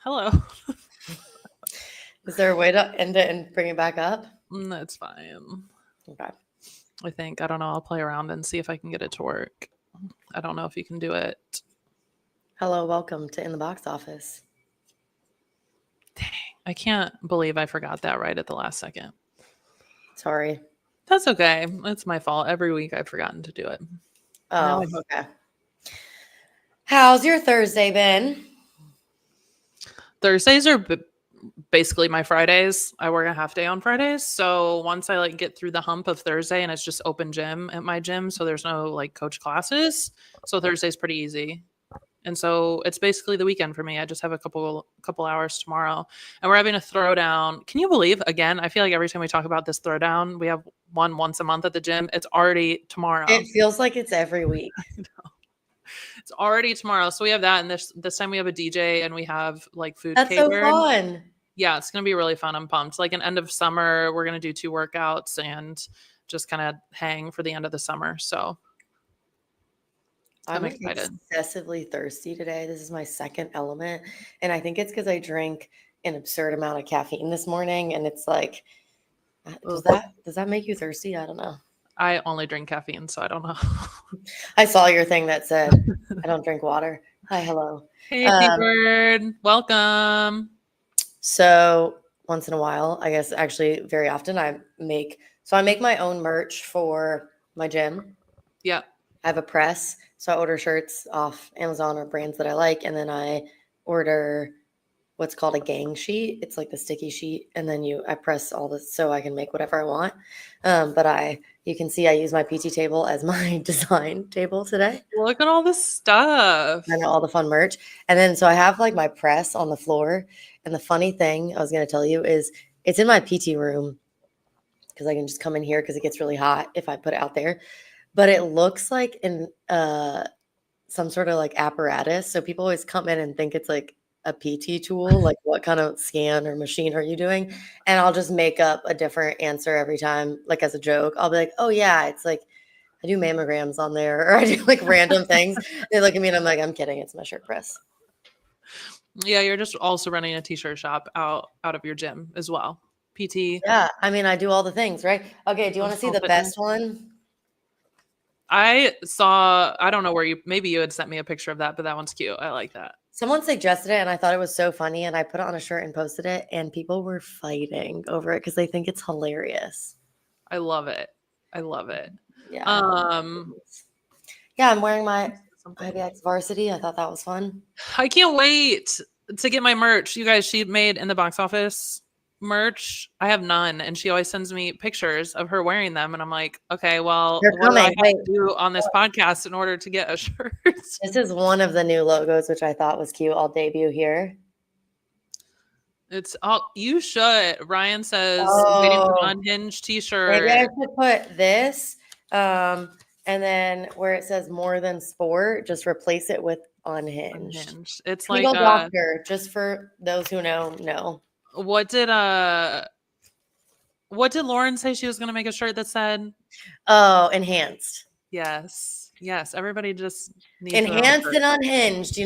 Hello. Is there a way to end it and bring it back up? That's fine. Okay. I think. I don't know. I'll play around and see if I can get it to work. I don't know if you can do it. Hello, welcome to In the Box Office. Dang. I can't believe I forgot that right at the last second. Sorry. That's okay. It's my fault. Every week I've forgotten to do it. Oh, okay. How's your Thursday been? Thursdays are basically my Fridays. I work a half day on Fridays. So once I get through the hump of Thursday and it's just open gym at my gym, so there's no coach classes. So Thursday's pretty easy. And so it's basically the weekend for me. I just have a couple hours tomorrow. And we're having a throwdown. Can you believe, again, I feel like every time we talk about this throwdown, we have one once a month at the gym. It's already tomorrow. It feels like it's every week. I know. It's already tomorrow. So we have that. And this time we have a DJ and we have food That's catered. so fun. Yeah, it's going to be really fun. I'm pumped. An end of summer, we're going to do 2 workouts and just kind of hang for the end of the summer. So I'm excited. Excessively thirsty today. This is my second element. And I think it's because I drank an absurd amount of caffeine this morning. And it's like, does that make you thirsty? I don't know. I only drink caffeine, so I don't know. I saw your thing that said, I don't drink water. Hi, hello. Hey, P-Bird. Welcome. So once in a while, I guess actually very often, I make my own merch for my gym. Yeah. I have a press. So I order shirts off Amazon or brands that I like. And then I order what's called a gang sheet. It's like the sticky sheet. And then I press all this so I can make whatever I want. But you can see I use my PT table as my design table today. Look at all this stuff. And all the fun merch. And then, so I have my press on the floor. And the funny thing I was going to tell you is it's in my PT room because I can just come in here because it gets really hot if I put it out there. But it looks like some sort of apparatus. So people always come in and think it's like a PT tool, like what kind of scan or machine are you doing? And I'll just make up a different answer every time, as a joke. I'll be like, oh yeah, it's like I do mammograms on there, or I do random things. They look at me and I'm like, I'm kidding. It's my shirt press. Yeah, you're just also running a t-shirt shop out of your gym as well. PT. Yeah, I mean, I do all the things, right? Okay, do you want to see the best one? I don't know where maybe you had sent me a picture of that, but that one's cute. I like that. Someone suggested it and I thought it was so funny and I put it on a shirt and posted it and people were fighting over it because they think it's hilarious. I love it. Yeah. Yeah, I'm wearing my IBX varsity. I thought that was fun. I can't wait to get my merch. You guys, she made In the Box Office merch. I have none. And she always sends me pictures of her wearing them. And I'm like, okay, well, what do I have to do on this podcast in order to get a shirt? This is one of the new logos, which I thought was cute. I'll debut here. It's all you should. Ryan says waiting for an unhinged t-shirt. Maybe I should put this. And then where it says more than sport, just replace it with unhinged. It's Legal doctor, just for those who know. What did Lauren say she was going to make a shirt that said? Oh, enhanced. Yes. Everybody just needs enhanced and unhinged.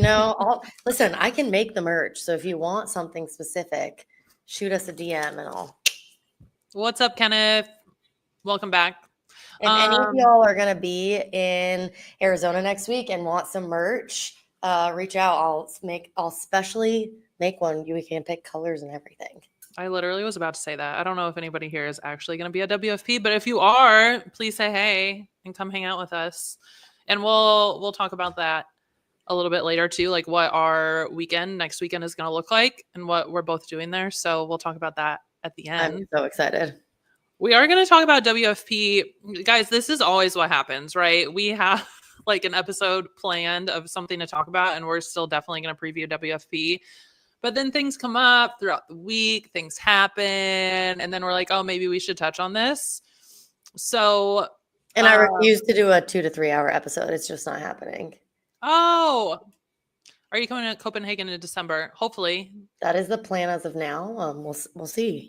Listen, I can make the merch. So if you want something specific, shoot us a DM and I'll. What's up, Kenneth? Welcome back. If any of y'all are going to be in Arizona next week and want some merch, reach out. I'll specially make one. We can pick colors and everything. I literally was about to say that. I don't know if anybody here is actually going to be at WFP, but if you are, please say hey and come hang out with us. And we'll talk about that a little bit later too, what our next weekend is going to look like and what we're both doing there. So we'll talk about that at the end. I'm so excited. We are going to talk about WFP. Guys, this is always what happens, right? We have an episode planned of something to talk about, and we're still definitely going to preview WFP. But then things come up throughout the week, things happen, and then we're like, oh, maybe we should touch on this. So. And I refuse to do a 2 to 3 hour episode. It's just not happening. Oh. Are you coming to Copenhagen in December? Hopefully. That is the plan as of now. We'll see.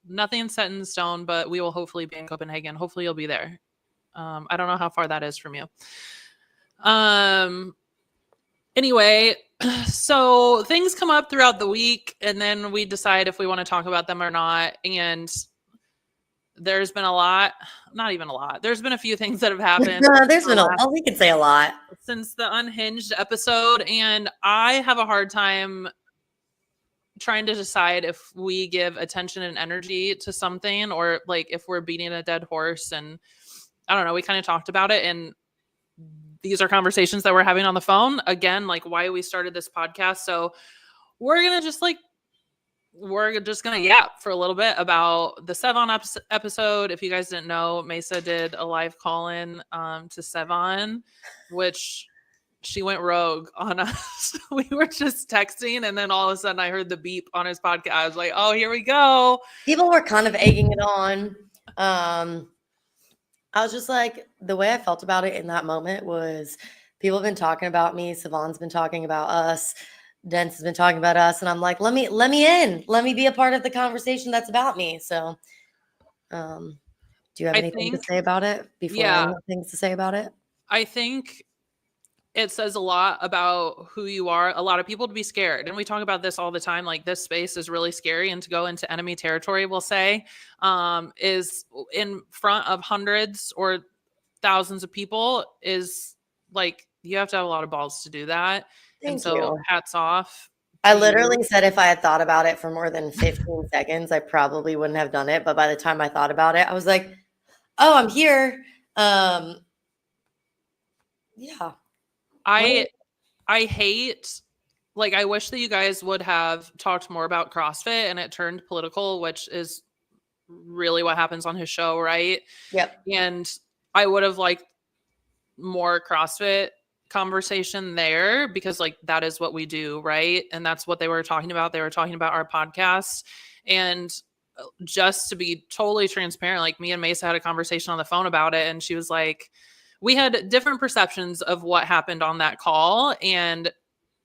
Nothing set in stone, but we will hopefully be in Copenhagen. Hopefully you'll be there. I don't know how far that is from you. Anyway, So things come up throughout the week, and then we decide if we want to talk about them or not. And there's been not even a lot. There's been a few things that have happened. There's been we can say a lot since the Unhinged episode, and I have a hard time trying to decide if we give attention and energy to something or like if we're beating a dead horse. And I don't know, we kind of talked about it, and these are conversations that we're having on the phone again, like why we started this podcast. So we're just gonna yap for a little bit about the Sevan episode. If you guys didn't know, Mesa did a live call-in to Sevan, which she went rogue on us. We were just texting, and then all of a sudden I heard the beep on his podcast. I was like, oh, here we go. People were kind of egging it on. I was just like, the way I felt about it in that moment was people have been talking about me. Sevan's been talking about us. Dents has been talking about us. And I'm like, let me in. Let me be a part of the conversation that's about me. So do you have anything to say about it before I have things to say about it? I think it says a lot about who you are. A lot of people to be scared. And we talk about this all the time. Like, this space is really scary. And to go into enemy territory, we'll say, is in front of hundreds or thousands of people is like, you have to have a lot of balls to do that. Thank you. Hats off. I literally said if I had thought about it for more than 15 seconds, I probably wouldn't have done it. But by the time I thought about it, I was like, oh, I'm here. Yeah. I hate, like, I wish that you guys would have talked more about CrossFit and it turned political, which is really what happens on his show, right? Yep. And I would have liked more CrossFit conversation there because, like, that is what we do, right? And that's what they were talking about. They were talking about our podcast. And just to be totally transparent, like, me and Mesa had a conversation on the phone about it, and she was like, we had different perceptions of what happened on that call, and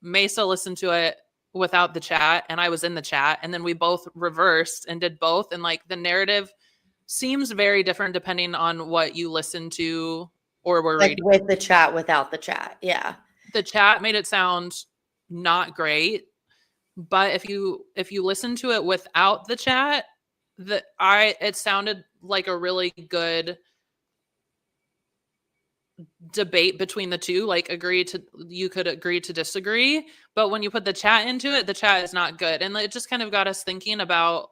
Mesa listened to it without the chat, and I was in the chat, and then we both reversed and did both. And like, the narrative seems very different depending on what you listen to or were like reading. With the chat, without the chat. Yeah. The chat made it sound not great, but if you listen to it without the chat, it sounded like a really good debate between the two. Like, you could agree to disagree, but when you put the chat into it, the chat is not good. And it just kind of got us thinking about,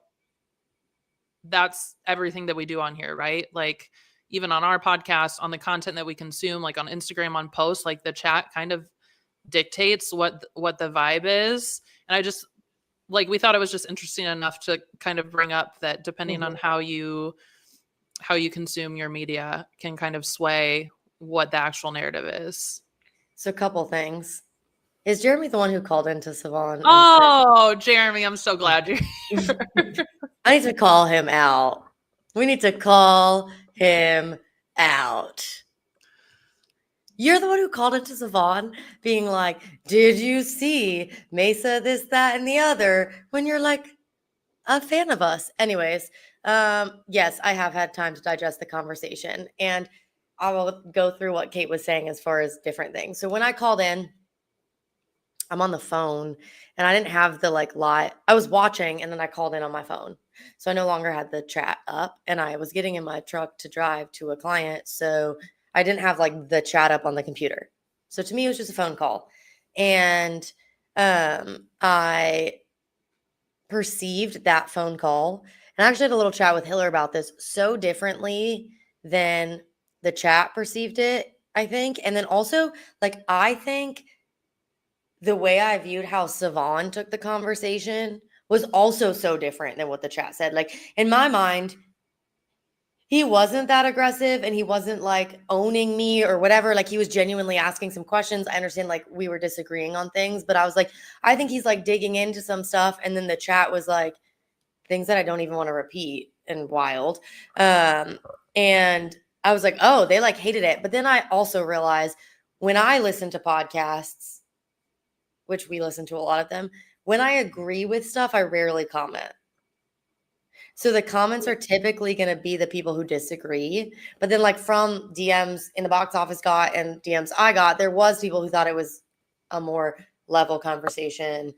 that's everything that we do on here, right? Like, even on our podcast, on the content that we consume, like on Instagram, on posts, like the chat kind of dictates what the vibe is. And I just, like, we thought it was just interesting enough to kind of bring up that depending on how you consume your media can kind of sway what the actual narrative is. So a couple things. Is Jeremy the one who called into Sevan? Oh, Jeremy, I'm so glad you're here. I need to call him out. We need to call him out. You're the one who called into Sevan being like, did you see Mesa, this, that, and the other? When you're like a fan of us. Anyways, yes, I have had time to digest the conversation. And I will go through what Cait was saying as far as different things. So when I called in, I'm on the phone and I didn't have the live. I was watching and then I called in on my phone. So I no longer had the chat up and I was getting in my truck to drive to a client. So I didn't have the chat up on the computer. So to me, it was just a phone call. And I perceived that phone call. And I actually had a little chat with Hiller about this so differently than the chat perceived it, I think. And then also, I think the way I viewed how Sevan took the conversation was also so different than what the chat said. Like, in my mind, he wasn't that aggressive and he wasn't owning me or whatever. Like, he was genuinely asking some questions. I understand we were disagreeing on things, but I was like, I think he's digging into some stuff. And then the chat was things that I don't even want to repeat and wild. And I was like, oh, they hated it. But then I also realized when I listen to podcasts, which we listen to a lot of them, when I agree with stuff, I rarely comment. So the comments are typically going to be the people who disagree. But then from DMs in the box office got and DMs I got, there was people who thought it was a more level conversation,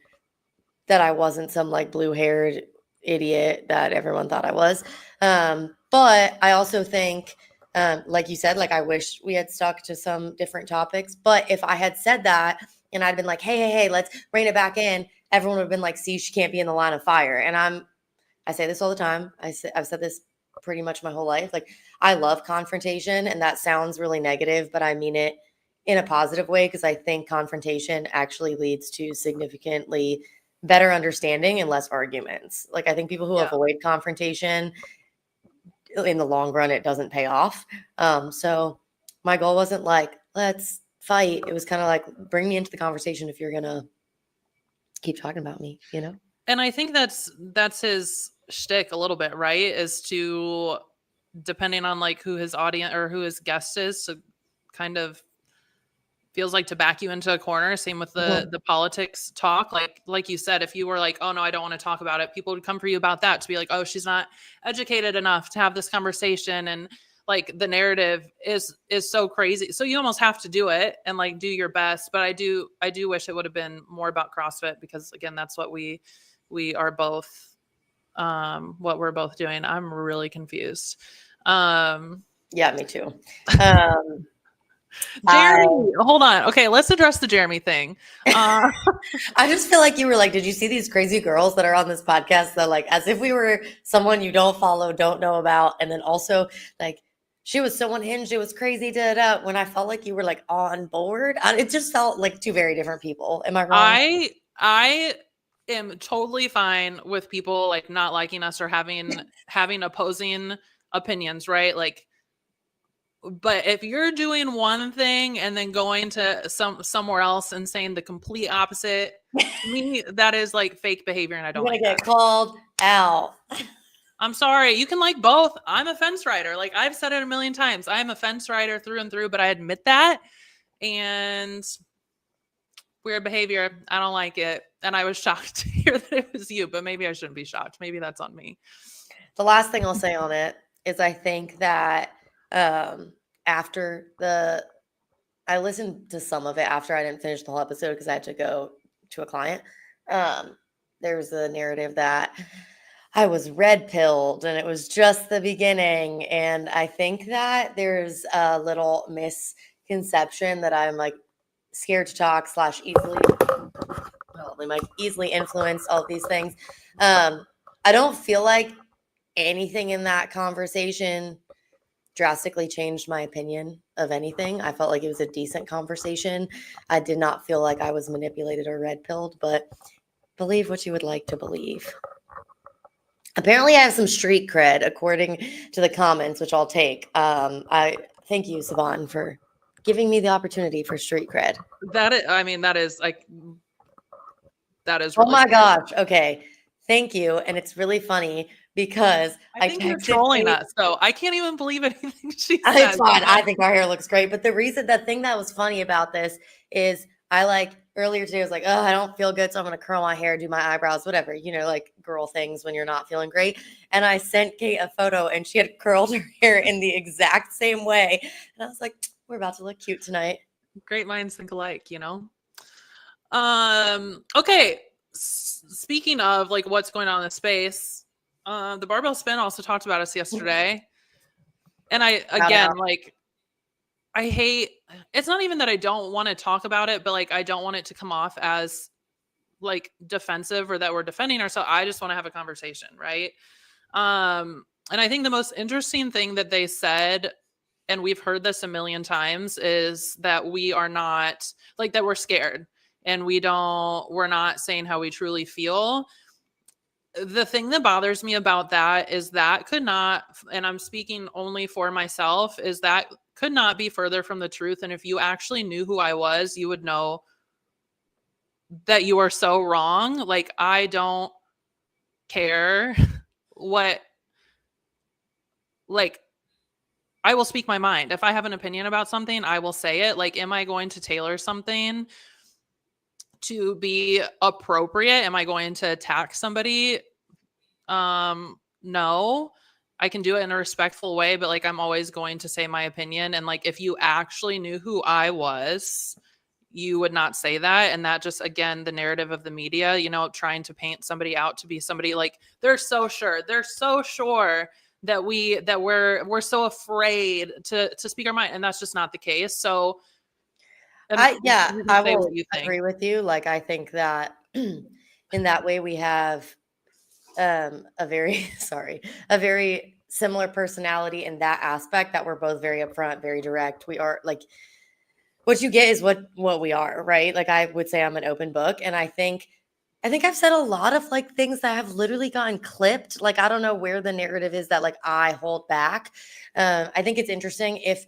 that I wasn't some like blue-haired idiot that everyone thought I was. But I also think, like you said, like I wish we had stuck to some different topics. But if I had said that and I'd been like, hey, let's rein it back in, everyone would have been like, see, she can't be in the line of fire. And I say this all the time. I've said this pretty much my whole life. Like, I love confrontation, and that sounds really negative, but I mean it in a positive way, because I think confrontation actually leads to significantly better understanding and less arguments. Like, I think people who avoid confrontation, in the long run, it doesn't pay off. So my goal wasn't like, let's fight. It was kind of like, bring me into the conversation if you're gonna keep talking about me, you know? And I think that's his shtick a little bit, right? Is to, depending on like who his audience or who his guest is, so kind of feels like to back you into a corner. Same with the politics talk. Like you said, if you were like, oh no, I don't want to talk about it, people would come for you about that, to be like, oh, she's not educated enough to have this conversation. And like the narrative is so crazy. So you almost have to do it and like do your best. But I do wish it would have been more about CrossFit, because again, that's what we are both, what we're both doing. I'm really confused. Yeah, me too. Jeremy, hold on. Okay, let's address the Jeremy thing. I just feel like you were like, did you see these crazy girls that are on this podcast? That like, as if we were someone you don't follow, don't know about. And then also like, she was so unhinged, it was crazy. When I felt like you were like on board, it just felt like two very different people. Am I wrong? I am totally fine with people like not liking us or having opposing opinions, right? Like, but if you're doing one thing and then going to somewhere else and saying the complete opposite, to me, that is like fake behavior, and I don't You're gonna like get called out. I'm sorry. You can like both. I'm a fence rider. Like I've said it a million times. I'm a fence rider through and through, but I admit that. And weird behavior. I don't like it. And I was shocked to hear that it was you, but maybe I shouldn't be shocked. Maybe that's on me. The last thing I'll say on it is I think that I listened to some of it after I didn't finish the whole episode because I had to go to a client. There's a narrative that I was red pilled and it was just the beginning. And I think that there's a little misconception that I'm like scared to talk / easily influence, all of these things. I don't feel like anything in that conversation drastically changed my opinion of anything. I felt like it was a decent conversation. I did not feel like I was manipulated or red pilled, but believe what you would like to believe. Apparently I have some street cred according to the comments, which I'll take. I thank you, Sevan, for giving me the opportunity for street cred. That is really oh my gosh. Okay. Thank you. And it's really funny because I think you're trolling us, so I can't even believe anything she said. It's fine. I think our hair looks great. But the thing that was funny about this is earlier today, I was like, oh, I don't feel good. So I'm going to curl my hair, do my eyebrows, whatever, like girl things when you're not feeling great. And I sent Kate a photo and she had curled her hair in the exact same way. And I was like, we're about to look cute tonight. Great minds think alike, Okay. Speaking of like what's going on in the space, the barbell spin also talked about us yesterday. And I hate, it's not even that I don't want to talk about it, but like, I don't want it to come off as like defensive or that we're defending ourselves. I just want to have a conversation. Right. And I think the most interesting thing that they said, and we've heard this a million times, is that we are not like that. We're scared and we're not saying how we truly feel. The thing that bothers me about that is that could not, and I'm speaking only for myself, is that could not be further from the truth. And if you actually knew who I was, you would know that you are so wrong. Like, I don't care what, like, I will speak my mind. If I have an opinion about something, I will say it. Like, am I going to tailor something to be appropriate? Am I going to attack somebody? No. I can do it in a respectful way, but like, I'm always going to say my opinion. And like, if you actually knew who I was, you would not say that. And that just, again, the narrative of the media, you know, trying to paint somebody out to be somebody like they're so sure that we're so afraid to speak our mind. And that's just not the case. So I you can say will what you think. agree with you. Like, I think that in that way we have a very a very similar personality in that aspect, that we're both very upfront, very direct. We are like, what you get is what we are, right? Like, I would say I'm an open book, and I think I've said a lot of like things that have literally gotten clipped. Like, I don't know where the narrative is that like I hold back. I think it's interesting if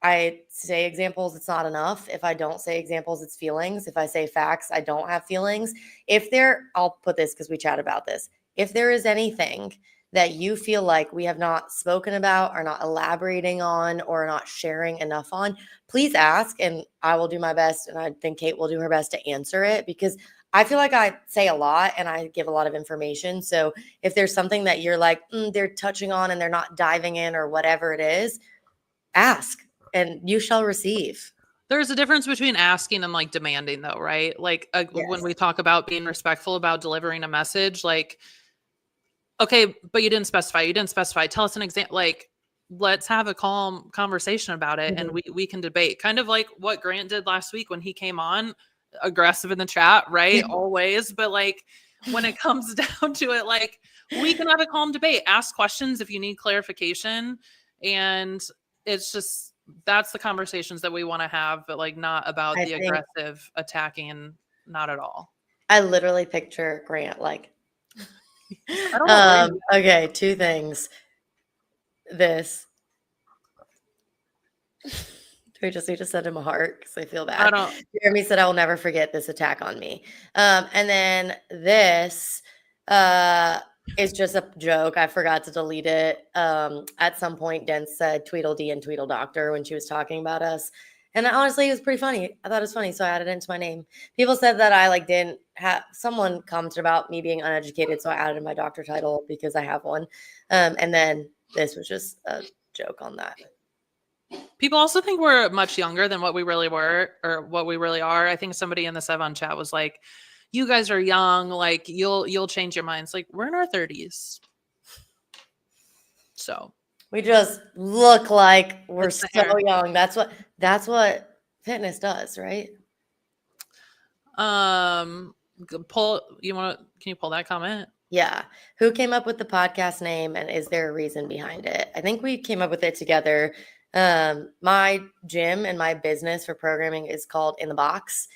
I say examples, it's not enough. If I don't say examples, it's feelings. If I say facts, I don't have feelings. I'll put this because we chat about this. If there is anything that you feel like we have not spoken about, or not elaborating on, or not sharing enough on, please ask, and I will do my best. And I think Cait will do her best to answer it, because I feel like I say a lot and I give a lot of information. So if there's something that you're like, they're touching on and they're not diving in, or whatever it is, ask and you shall receive. There's a difference between asking and like demanding, though, right? Like when we talk about being respectful about delivering a message, like, okay, but you didn't specify. You didn't specify. Tell us an example. Like, let's have a calm conversation about it, and we can debate. Kind of like what Grant did last week when he came on, aggressive in the chat, right? Always, but like when it comes down to it, like we can have a calm debate. Ask questions if you need clarification, and it's just that's the conversations that we want to have, but like not about the aggressive attacking, not at all. I literally picture Grant like. I don't know. Okay, two things. This. Do we just need to send him a heart because I feel bad? Jeremy said, I will never forget this attack on me. And then this is just a joke. I forgot to delete it. At some point, Dent said Tweedledee and Tweedledoctor when she was talking about us. And honestly, it was pretty funny. I thought it was funny, so I added it into my name. People said that I like didn't have. Someone commented about me being uneducated, so I added in my doctor title because I have one. And then this was just a joke on that. People also think we're much younger than what we really were, or what we really are. I think somebody in the Sevan chat was like, "You guys are young. Like you'll change your minds." Like, we're in our 30s, so. We just look like we're so young. That's what fitness does, right? Can you pull that comment? Yeah. Who came up with the podcast name, and is there a reason behind it? I think we came up with it together. My gym and my business for programming is called In the Box.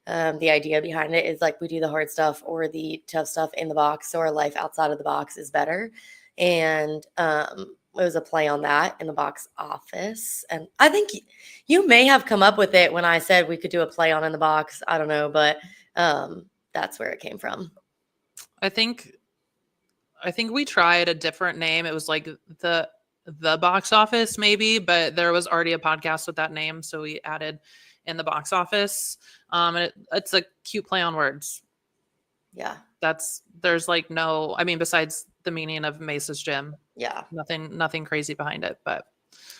The idea behind it is like we do the hard stuff or the tough stuff in the box, so our life outside of the box is better. And it was a play on that, in the box office. And I think you may have come up with it when I said we could do a play on in the box. I don't know, but that's where it came from. I think we tried a different name. It was like the box office maybe, but there was already a podcast with that name, so we added In the Box Office. And it's a cute play on words. Yeah. There's like no, I mean, besides the meaning of Mesa's gym. Yeah. Nothing crazy behind it, but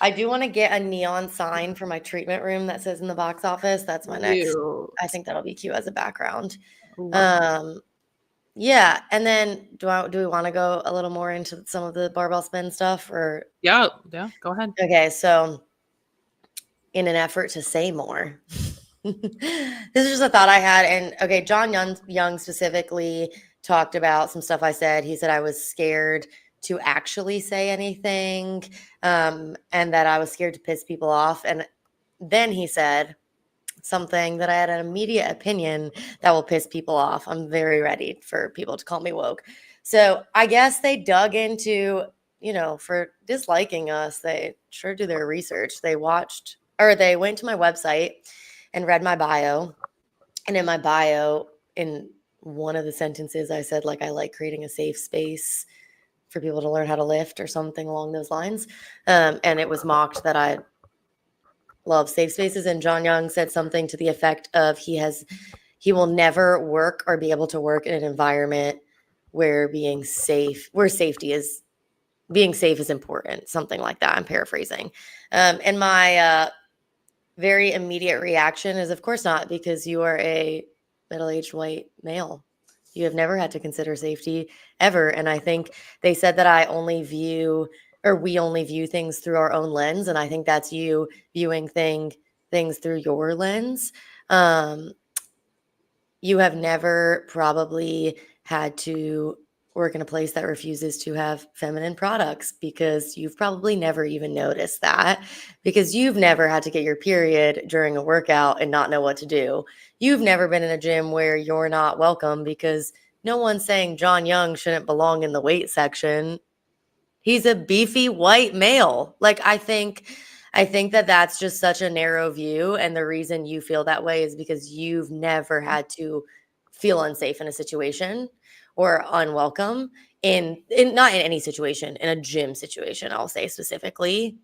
I do want to get a neon sign for my treatment room that says In the Box Office. That's my next. I think that'll be cute as a background. Yeah. And then do we want to go a little more into some of the barbell spin stuff, or? Yeah, go ahead. Okay. So in an effort to say more, this is just a thought I had. And okay, John Young specifically talked about some stuff I said. He said I was scared to actually say anything, and that I was scared to piss people off. And then he said something that I had an immediate opinion that will piss people off. I'm very ready for people to call me woke. So I guess they dug into, for disliking us, they sure do their research. They went to my website and read my bio. And in my bio, in one of the sentences, I said, like, I like creating a safe space for people to learn how to lift, or something along those lines. And it was mocked that I love safe spaces. And John Young said something to the effect of he will never work or be able to work in an environment where being safe is important. Something like that. I'm paraphrasing. And my very immediate reaction is, of course not, because you are a middle-aged white male. You have never had to consider safety ever. And I think they said that we only view things through our own lens. And I think that's you viewing things through your lens. Um, you have never probably had to work in a place that refuses to have feminine products because you've probably never even noticed that, because you've never had to get your period during a workout and not know what to do. You've never been in a gym where you're not welcome because no one's saying John Young shouldn't belong in the weight section. He's a beefy white male. Like, I think that that's just such a narrow view, and the reason you feel that way is because you've never had to feel unsafe in a situation or unwelcome in not in any situation, in a gym situation, I'll say specifically.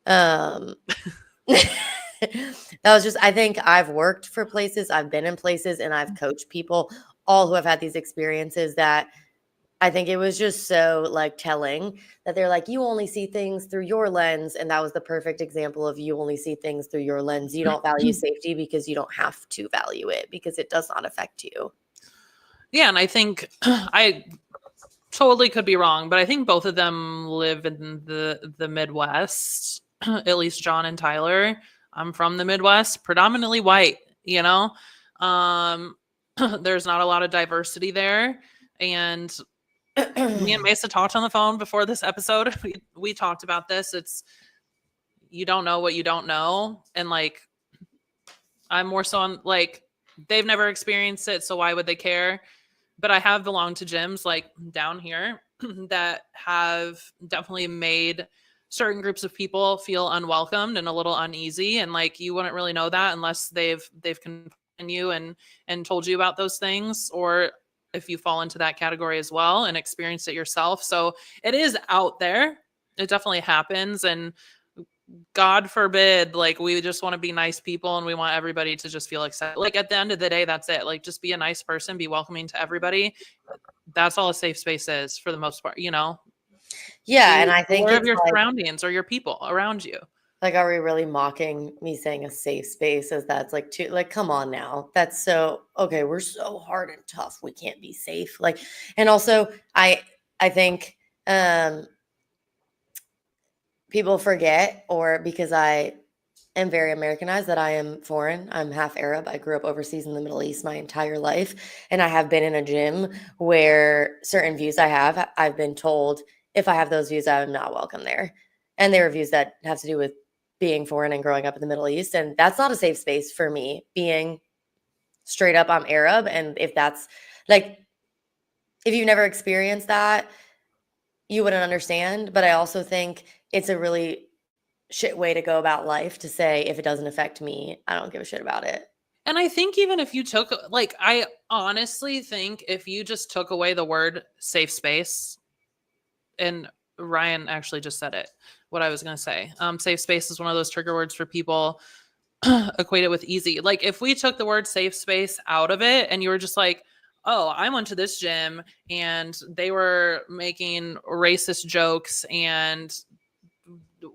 Um that was just, I think I've worked for places, I've been in places, and I've coached people all who have had these experiences that I think it was just so, like, telling that they're like, "You only see things through your lens," and that was the perfect example of you only see things through your lens. You don't value safety because you don't have to value it because it does not affect you. Yeah, and I think I totally could be wrong, but I think both of them live in the Midwest. At least John and Tyler. I'm from the Midwest, predominantly white, you know. Um there's not a lot of diversity there, and me and Mesa talked on the phone before this episode. We talked about this. It's, you don't know what you don't know, and like I'm more so on, like, they've never experienced it, so why would they care? But I have belonged to gyms like down here that have definitely made certain groups of people feel unwelcomed and a little uneasy, and like you wouldn't really know that unless they've confronted you and told you about those things, or if you fall into that category as well and experienced it yourself. So it is out there. It definitely happens, and God forbid, like, we just want to be nice people and we want everybody to just feel accepted. Like, at the end of the day, that's it. Like, just be a nice person, be welcoming to everybody. That's all a safe space is for the most part, you know? Yeah, and Be I think aware of it's your like, surroundings or your people around you. are we really mocking me saying a safe space as that's like too, like, come on now. That's so okay, we're so hard and tough. We can't be safe. Like, and also I think people forget, or because I am very Americanized, that I am foreign. I'm half Arab. I grew up overseas in the Middle East my entire life. And I have been in a gym where certain views I have, I've been told if I have those views, I'm not welcome there. And there are views that have to do with being foreign and growing up in the Middle East. And that's not a safe space for me, being straight up, I'm Arab. And if that's like, if you've never experienced that, you wouldn't understand. But I also think it's a really shit way to go about life to say, if it doesn't affect me, I don't give a shit about it. And I think even if you took, like, I honestly think if you just took away the word safe space, and Ryan actually just said it, what I was going to say. Safe space is one of those trigger words for people equate it with easy. Like, if we took the word safe space out of it and you were just like, oh, I went to this gym and they were making racist jokes and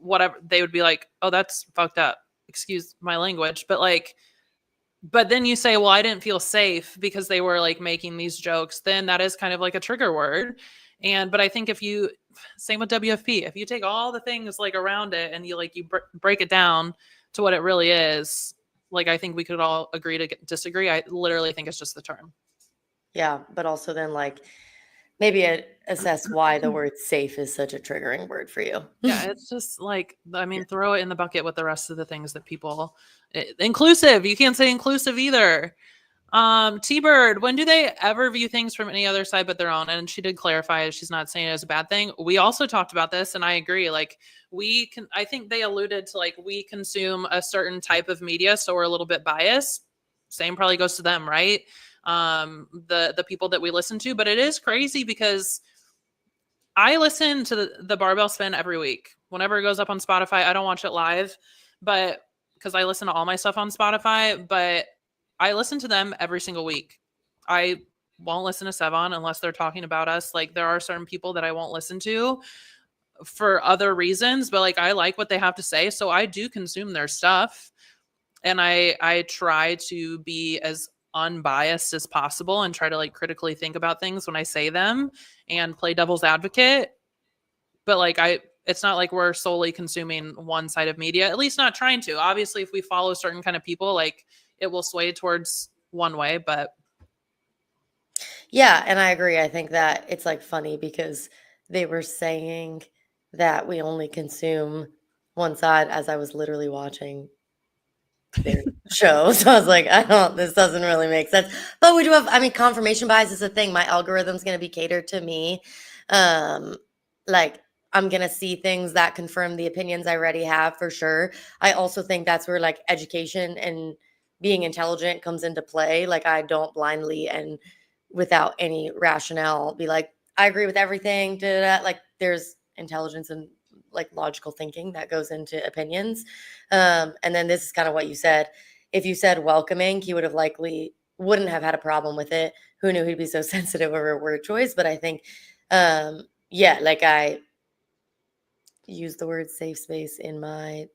whatever, they would be like, oh, that's fucked up. Excuse my language. But like, but then you say, well, I didn't feel safe because they were like making these jokes. Then that is kind of like a trigger word. And, but I think if you, same with WFP, if you take all the things like around it and you like, you break it down to what it really is, like, I think we could all agree to disagree. I literally think it's just the term. Yeah, but also then, like, maybe assess why the word safe is such a triggering word for you. Yeah, it's just like, I mean, throw it in the bucket with the rest of the things that people, inclusive. You can't say inclusive either. T-Bird, when do they ever view things from any other side but their own? And she did clarify she's not saying it as a bad thing. We also talked about this, and I agree. Like, we can, I think they alluded to, like, we consume a certain type of media, so we're a little bit biased. Same probably goes to them, right? The people that we listen to, but it is crazy because I listen to the Barbell Spin every week. Whenever it goes up on Spotify, I don't watch it live, but because I listen to all my stuff on Spotify, but I listen to them every single week. I won't listen to Sevan unless they're talking about us. Like, there are certain people that I won't listen to for other reasons, but like, I like what they have to say. So I do consume their stuff. And I try to be as unbiased as possible and try to like critically think about things when I say them and play devil's advocate. But like it's not like we're solely consuming one side of media, at least not trying to. Obviously, if we follow certain kind of people, like it will sway towards one way, but Yeah, and I agree. I think that it's like funny because they were saying that we only consume one side as I was literally watching their show. So I was like, this doesn't really make sense. But we do have, I mean, confirmation bias is a thing. My algorithm's going to be catered to me. Like, I'm going to see things that confirm the opinions I already have for sure. I also think that's where like education and being intelligent comes into play. Like, I don't blindly and without any rationale be like, I agree with everything. Like, there's intelligence and like logical thinking that goes into opinions. And then this is kind of what you said. If you said welcoming, he would have likely wouldn't have had a problem with it. Who knew he'd be so sensitive over a word choice? But I think, yeah, like I use the word safe space in my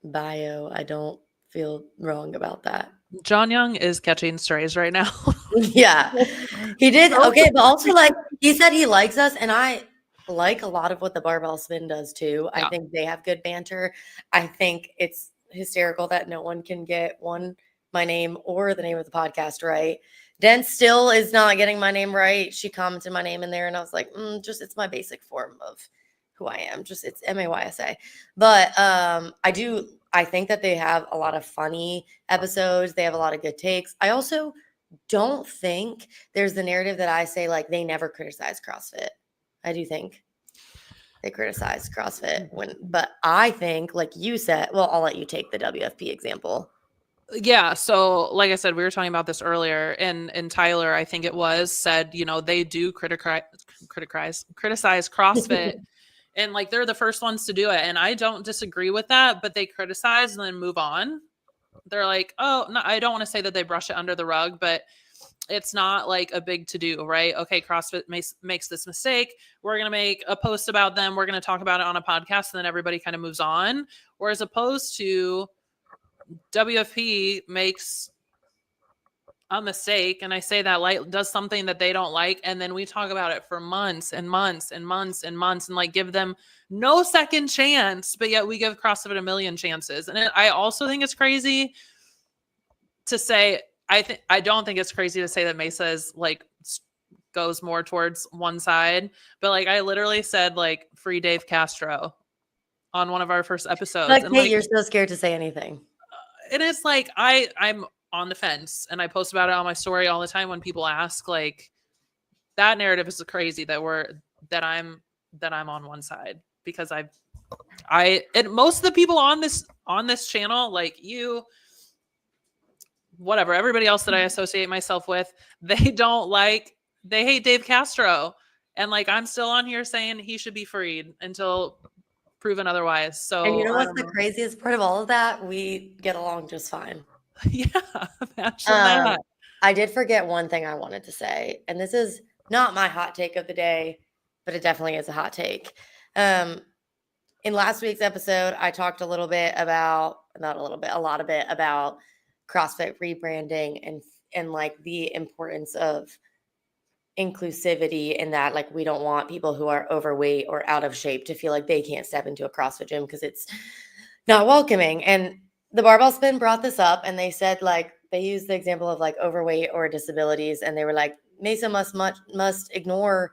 bio. I don't feel wrong about that. John Young is catching strays right now. Yeah, he did. Okay, but also like he said he likes us, and I like a lot of what the barbell spin does too. Yeah. I think they have good banter. I think it's hysterical that no one can get my name or the name of the podcast right. Den still is not getting my name right. She commented my name in there, and I was like, just it's my basic form of who I am. Just it's Maysa. But I think that they have a lot of funny episodes. They have a lot of good takes. I also don't think there's the narrative that I say like they never criticize CrossFit. I do think they criticize CrossFit but I think like you said, well, I'll let you take the WFP example. Yeah, so like I said, we were talking about this earlier, and Tyler, I think it was, said, they do criticize CrossFit, and like they're the first ones to do it, and I don't disagree with that, but they criticize and then move on. They're like, oh, no, I don't want to say that they brush it under the rug, but it's not like a big to do, right? Okay, CrossFit makes this mistake. We're going to make a post about them. We're going to talk about it on a podcast, and then everybody kind of moves on. Whereas opposed to WFP makes a mistake, and I say that like does something that they don't like, and then we talk about it for months and months and months and months, and like give them no second chance, but yet we give CrossFit a million chances. And I also think it's crazy to say, I don't think it's crazy to say that Mesa is like goes more towards one side, but like I literally said like free Dave Castro on one of our first episodes. Like, and hey, you're so scared to say anything. And it's like I'm on the fence, and I post about it on my story all the time when people ask. Like, that narrative is crazy that I'm on one side, because and most of the people on this channel, like you, whatever, everybody else that I associate myself with, they hate Dave Castro, and like I'm still on here saying he should be freed until proven otherwise. So, and you know what's the craziest part of all of that? We get along just fine. Yeah, imagine that. I did forget one thing I wanted to say, and this is not my hot take of the day, but it definitely is a hot take. In last week's episode, I talked a lot a bit about CrossFit rebranding and like the importance of inclusivity, and that like we don't want people who are overweight or out of shape to feel like they can't step into a CrossFit gym because it's not welcoming. And the barbell spin brought this up, and they said like they used the example of like overweight or disabilities, and they were like Mesa must ignore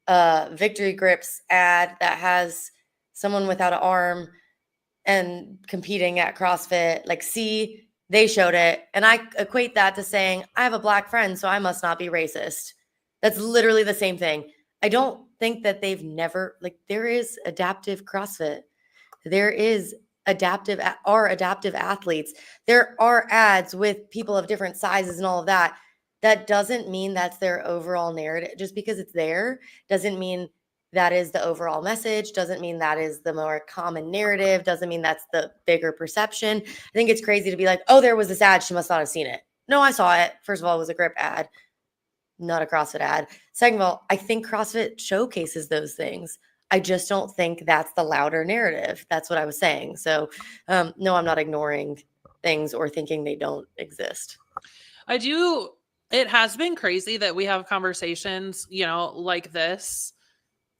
Victory Grip's ad that has someone without an arm and competing at CrossFit. Like, see, they showed it, and I equate that to saying I have a black friend, so I must not be racist. That's literally the same thing. I don't think that they've never, like, there is adaptive CrossFit. There is adaptive athletes. There are ads with people of different sizes and all of that. That doesn't mean that's their overall narrative. Just because it's there doesn't mean that is the overall message, doesn't mean that is the more common narrative, doesn't mean that's the bigger perception. I think it's crazy to be like, oh, there was this ad, she must not have seen it. No, I saw it. First of all, it was a grip ad, not a CrossFit ad. Second of all, I think CrossFit showcases those things. I just don't think that's the louder narrative. That's what I was saying. So, no, I'm not ignoring things or thinking they don't exist. It has been crazy that we have conversations, like this,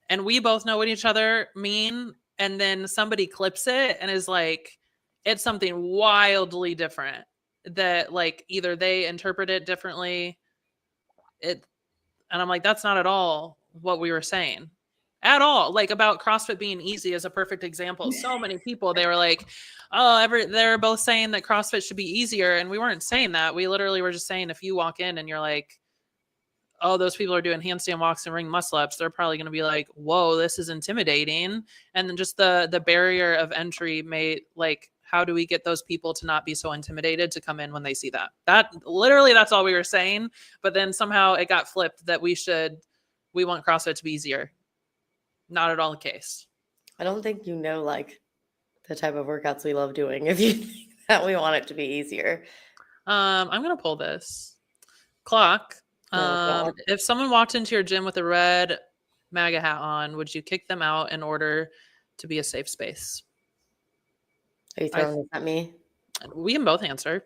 and we both know what each other mean. And then somebody clips it and is like, it's something wildly different that like either they interpret it differently. And I'm like, that's not at all what we were saying at all. Like about CrossFit being easy is a perfect example. So many people, they were like, they're both saying that CrossFit should be easier. And we weren't saying that. We literally were just saying, if you walk in and you're like, oh, those people are doing handstand walks and ring muscle ups, they're probably going to be like, whoa, this is intimidating. And then just the barrier of entry made like, how do we get those people to not be so intimidated to come in when they see that? That's all we were saying. But then somehow it got flipped that we want CrossFit to be easier. Not at all the case. I don't think like the type of workouts we love doing if you think that we want it to be easier. I'm going to pull this clock. If someone walked into your gym with a red MAGA hat on, would you kick them out in order to be a safe space? Are you throwing this at me? We can both answer.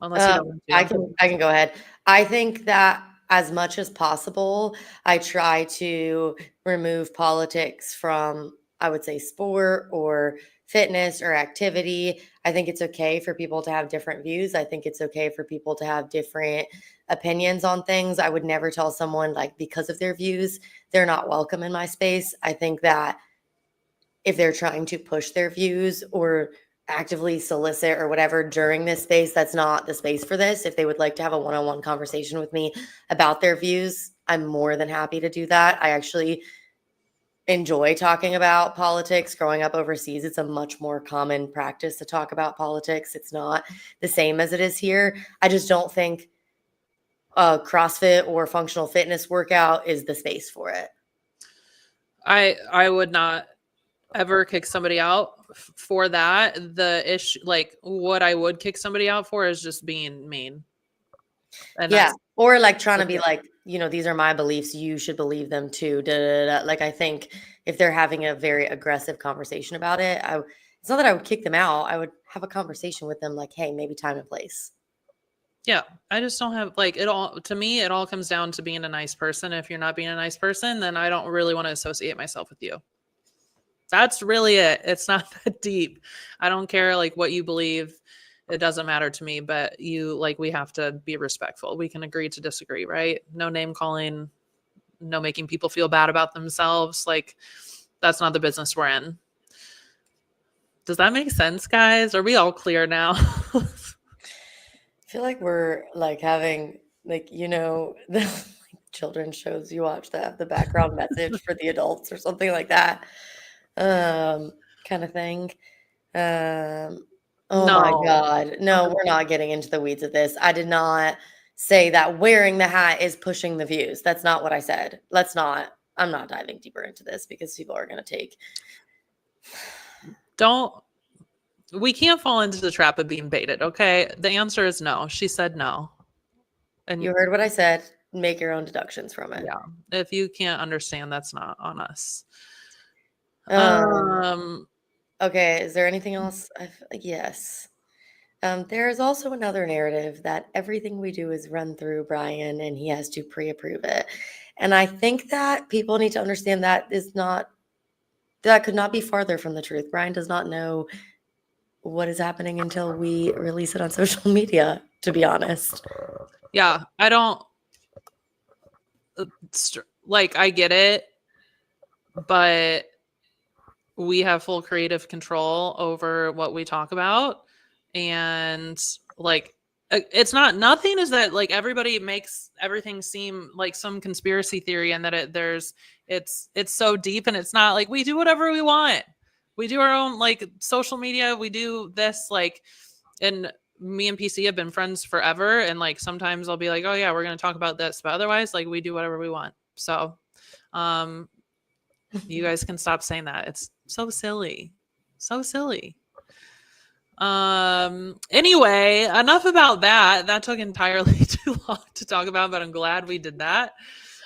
Unless you don't want to. I can go ahead. I think that as much as possible, I try to remove politics from, I would say, sport or fitness or activity. I think it's okay for people to have different views. I think it's okay for people to have different opinions on things. I would never tell someone like because of their views, they're not welcome in my space. I think that if they're trying to push their views or actively solicit or whatever during this space, that's not the space for this. If they would like to have a one-on-one conversation with me about their views, I'm more than happy to do that. I actually enjoy talking about politics. Growing up overseas, it's a much more common practice to talk about politics. It's not the same as it is here. I just don't think a CrossFit or functional fitness workout is the space for it. I would not ever kick somebody out for that. The issue, like what I would kick somebody out for is just being mean. And yeah. Or like trying to be like, these are my beliefs. You should believe them too. Like, I think if they're having a very aggressive conversation about it, it's not that I would kick them out. I would have a conversation with them like, hey, maybe time and place. Yeah. I just don't have like it all. To me, it all comes down to being a nice person. If you're not being a nice person, then I don't really want to associate myself with you. That's really it. It's not that deep. I don't care like what you believe. It doesn't matter to me, but we have to be respectful. We can agree to disagree, right? No name calling, no making people feel bad about themselves. Like that's not the business we're in. Does that make sense, guys? Are we all clear now? I feel like we're like having like, the children's shows you watch that the background message for the adults or something like that. Kind of thing. Oh no. My God. No, we're not getting into the weeds of this. I did not say that wearing the hat is pushing the views. That's not what I said. I'm not diving deeper into this because people are going to take. We can't fall into the trap of being baited. Okay. The answer is no. She said no. And you heard what I said. Make your own deductions from it. Yeah. If you can't understand, that's not on us. Okay, is there anything else? Yes. There is also another narrative that everything we do is run through Brian and he has to pre-approve it. And I think that people need to understand that could not be farther from the truth. Brian does not know what is happening until we release it on social media, to be honest. Yeah, I don't I get it, but we have full creative control over what we talk about. And nothing is that like everybody makes everything seem like some conspiracy theory and that it's so deep, and it's not. Like we do whatever we want. We do our own like social media. We do this and me and PC have been friends forever. And like, sometimes I'll be like, oh yeah, we're going to talk about this, but otherwise like we do whatever we want. So, you guys can stop saying that. It's so silly. So silly. Anyway, enough about that. That took entirely too long to talk about, but I'm glad we did that.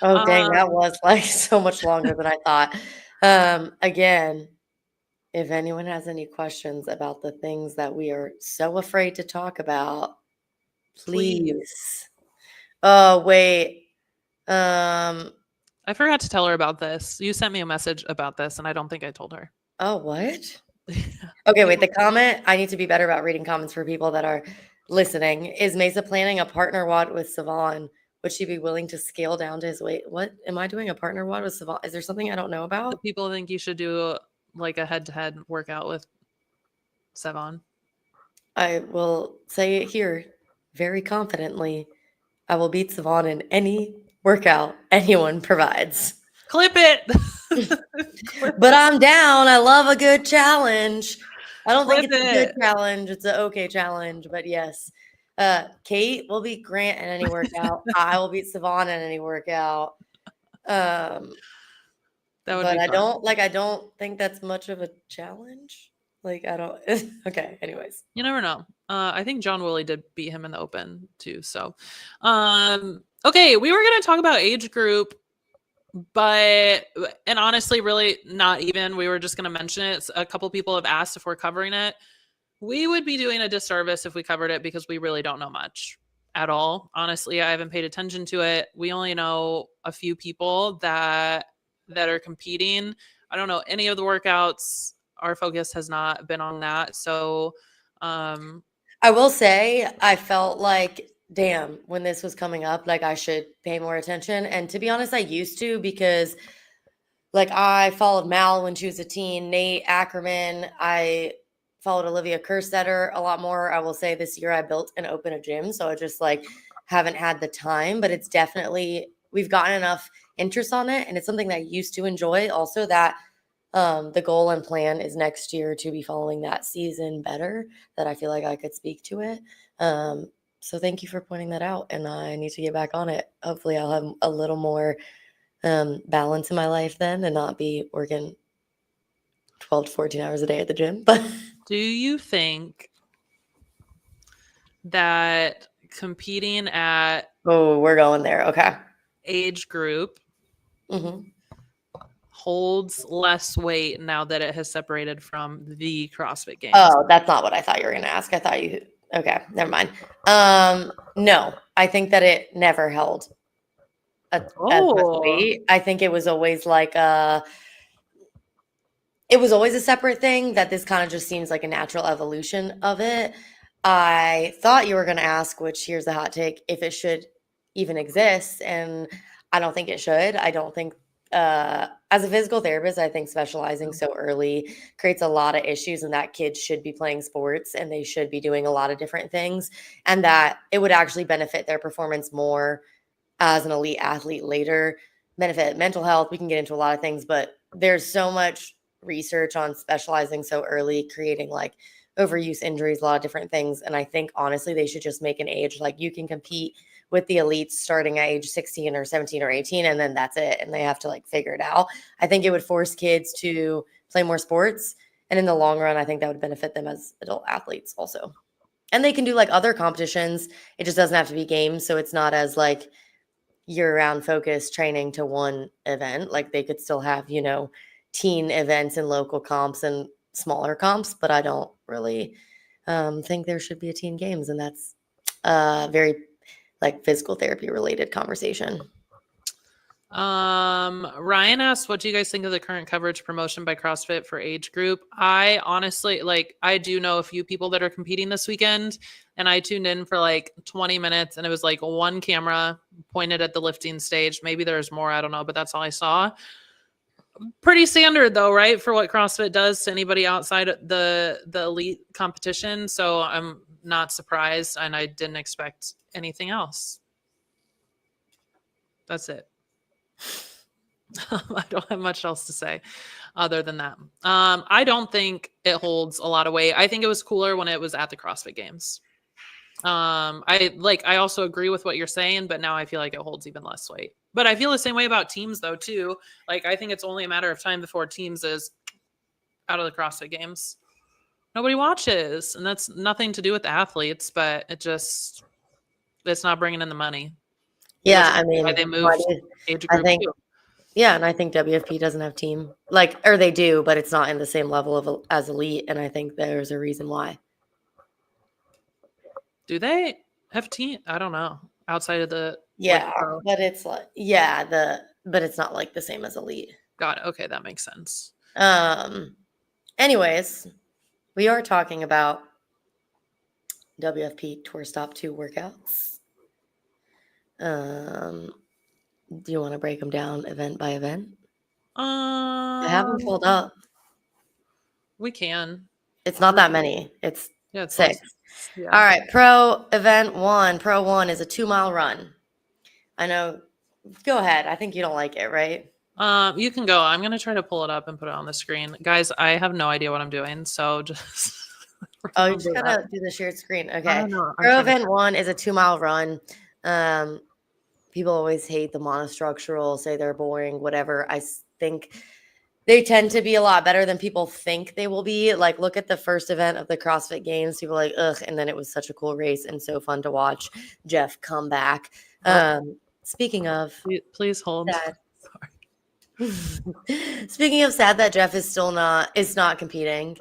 Oh, dang. That was like so much longer than I thought. Again, if anyone has any questions about the things that we are so afraid to talk about, please. Oh, wait. I forgot to tell her about this. You sent me a message about this, and I don't think I told her. Oh, what? Okay, wait. The comment, I need to be better about reading comments for people that are listening. Is Mesa planning a partner WOD with Sevan? Would she be willing to scale down to his weight? What am I doing a partner WOD with Sevan? Is there something I don't know The about? people think you should do like a head-to-head workout with Sevan. I will say it here very confidently. I will beat Sevan in any workout anyone provides. Clip it. But I'm down. I love a good challenge. I don't think Clip it's a good it. challenge. It's an okay challenge, but yes. Cait will beat Grant in any workout. I will beat Sevan in any workout. That would But be I fun. don't think that's much of a challenge. Like I don't okay, anyways. You never know. I think John Woolley did beat him in the Open too. So, okay, we were gonna talk about age group, but and honestly, really not even. We were just gonna mention it. A couple people have asked if we're covering it. We would be doing a disservice if we covered it because we really don't know much at all. Honestly, I haven't paid attention to it. We only know a few people that are competing. I don't know any of the workouts. Our focus has not been on that. So, I will say I felt like damn when this was coming up like I should pay more attention and to be honest I used to because like I followed Mal when she was a teen, Nate Ackerman, I followed Olivia Kerstetter a lot more. I will say this year I built and opened a gym, so I just like haven't had the time, but it's definitely we've gotten enough interest on it and it's something that I used to enjoy. Also that the goal and plan is next year to be following that season better, that I feel like I could speak to it. So thank you for pointing that out, and I need to get back on it. Hopefully I'll have a little more balance in my life then and not be working 12 to 14 hours a day at the gym. But do you think that competing at oh, we're going there. Okay. age group Hmm. holds less weight now that it has separated from the CrossFit Games? Oh, that's not what I thought you were going to ask. I thought you, okay, never mind. No, I think that it never held as much weight. I think it was always like it was always a separate thing that this kind of just seems like a natural evolution of it. I thought you were going to ask, which here's the hot take, if it should even exist. And I don't think it should. I don't think, as a physical therapist, I think specializing so early creates a lot of issues and that kids should be playing sports and they should be doing a lot of different things and that it would actually benefit their performance more as an elite athlete later, benefit mental health. We can get into a lot of things, but there's so much research on specializing so early, creating like overuse injuries, a lot of different things. And I think honestly, they should just make an age like you can compete with the elites starting at age 16 or 17 or 18, and then that's it. And they have to like figure it out. I think it would force kids to play more sports. And in the long run, I think that would benefit them as adult athletes also. And they can do like other competitions. It just doesn't have to be games. So it's not as like year-round focused training to one event. Like they could still have, teen events and local comps and smaller comps, but I don't really think there should be a teen games, and that's a very like physical therapy related conversation. Ryan asked, what do you guys think of the current coverage promotion by CrossFit for age group? I honestly, I do know a few people that are competing this weekend, and I tuned in for like 20 minutes and it was like one camera pointed at the lifting stage. Maybe there's more, I don't know, but that's all I saw. Pretty standard though, right? For what CrossFit does to anybody outside the elite competition. So I'm not surprised and I didn't expect anything else. That's it. I don't have much else to say other than that. I don't think it holds a lot of weight. I think it was cooler when it was at the CrossFit Games. I also agree with what you're saying, but now I feel like it holds even less weight. But I feel the same way about teams though too. Like I think it's only a matter of time before teams is out of the CrossFit Games. Nobody watches, and that's nothing to do with the athletes, but it's not bringing in the money. Yeah, I mean, why they moved age I group think too. Yeah, and I think WFP doesn't have team or they do, but it's not in the same level of as elite, and I think there's a reason why. Do they have team? I don't know. Outside of the Yeah, pro. but it's but it's not like the same as elite. Got it. Okay, that makes sense. Anyways, we are talking about WFP Tour Stop 2 workouts. Do you want to break them down event by event? I have them pulled up. We can. It's not that many. It's Yeah, it's 6. Yeah. All right, Pro Event 1. Pro 1 is a 2-mile run. I know. Go ahead. I think you don't like it, right? You can go. I'm gonna try to pull it up and put it on the screen, guys. I have no idea what I'm doing, so just. Oh, you just gotta do the shared screen. Okay. Pro Event 1 is a 2-mile run. People always hate the monostructural, say they're boring, whatever. I think they tend to be a lot better than people think they will be. Like, look at the first event of the CrossFit Games. People are like, ugh, and then it was such a cool race and so fun to watch Jeff come back. Speaking of, please hold. Sad. Speaking of sad that Jeff is not competing.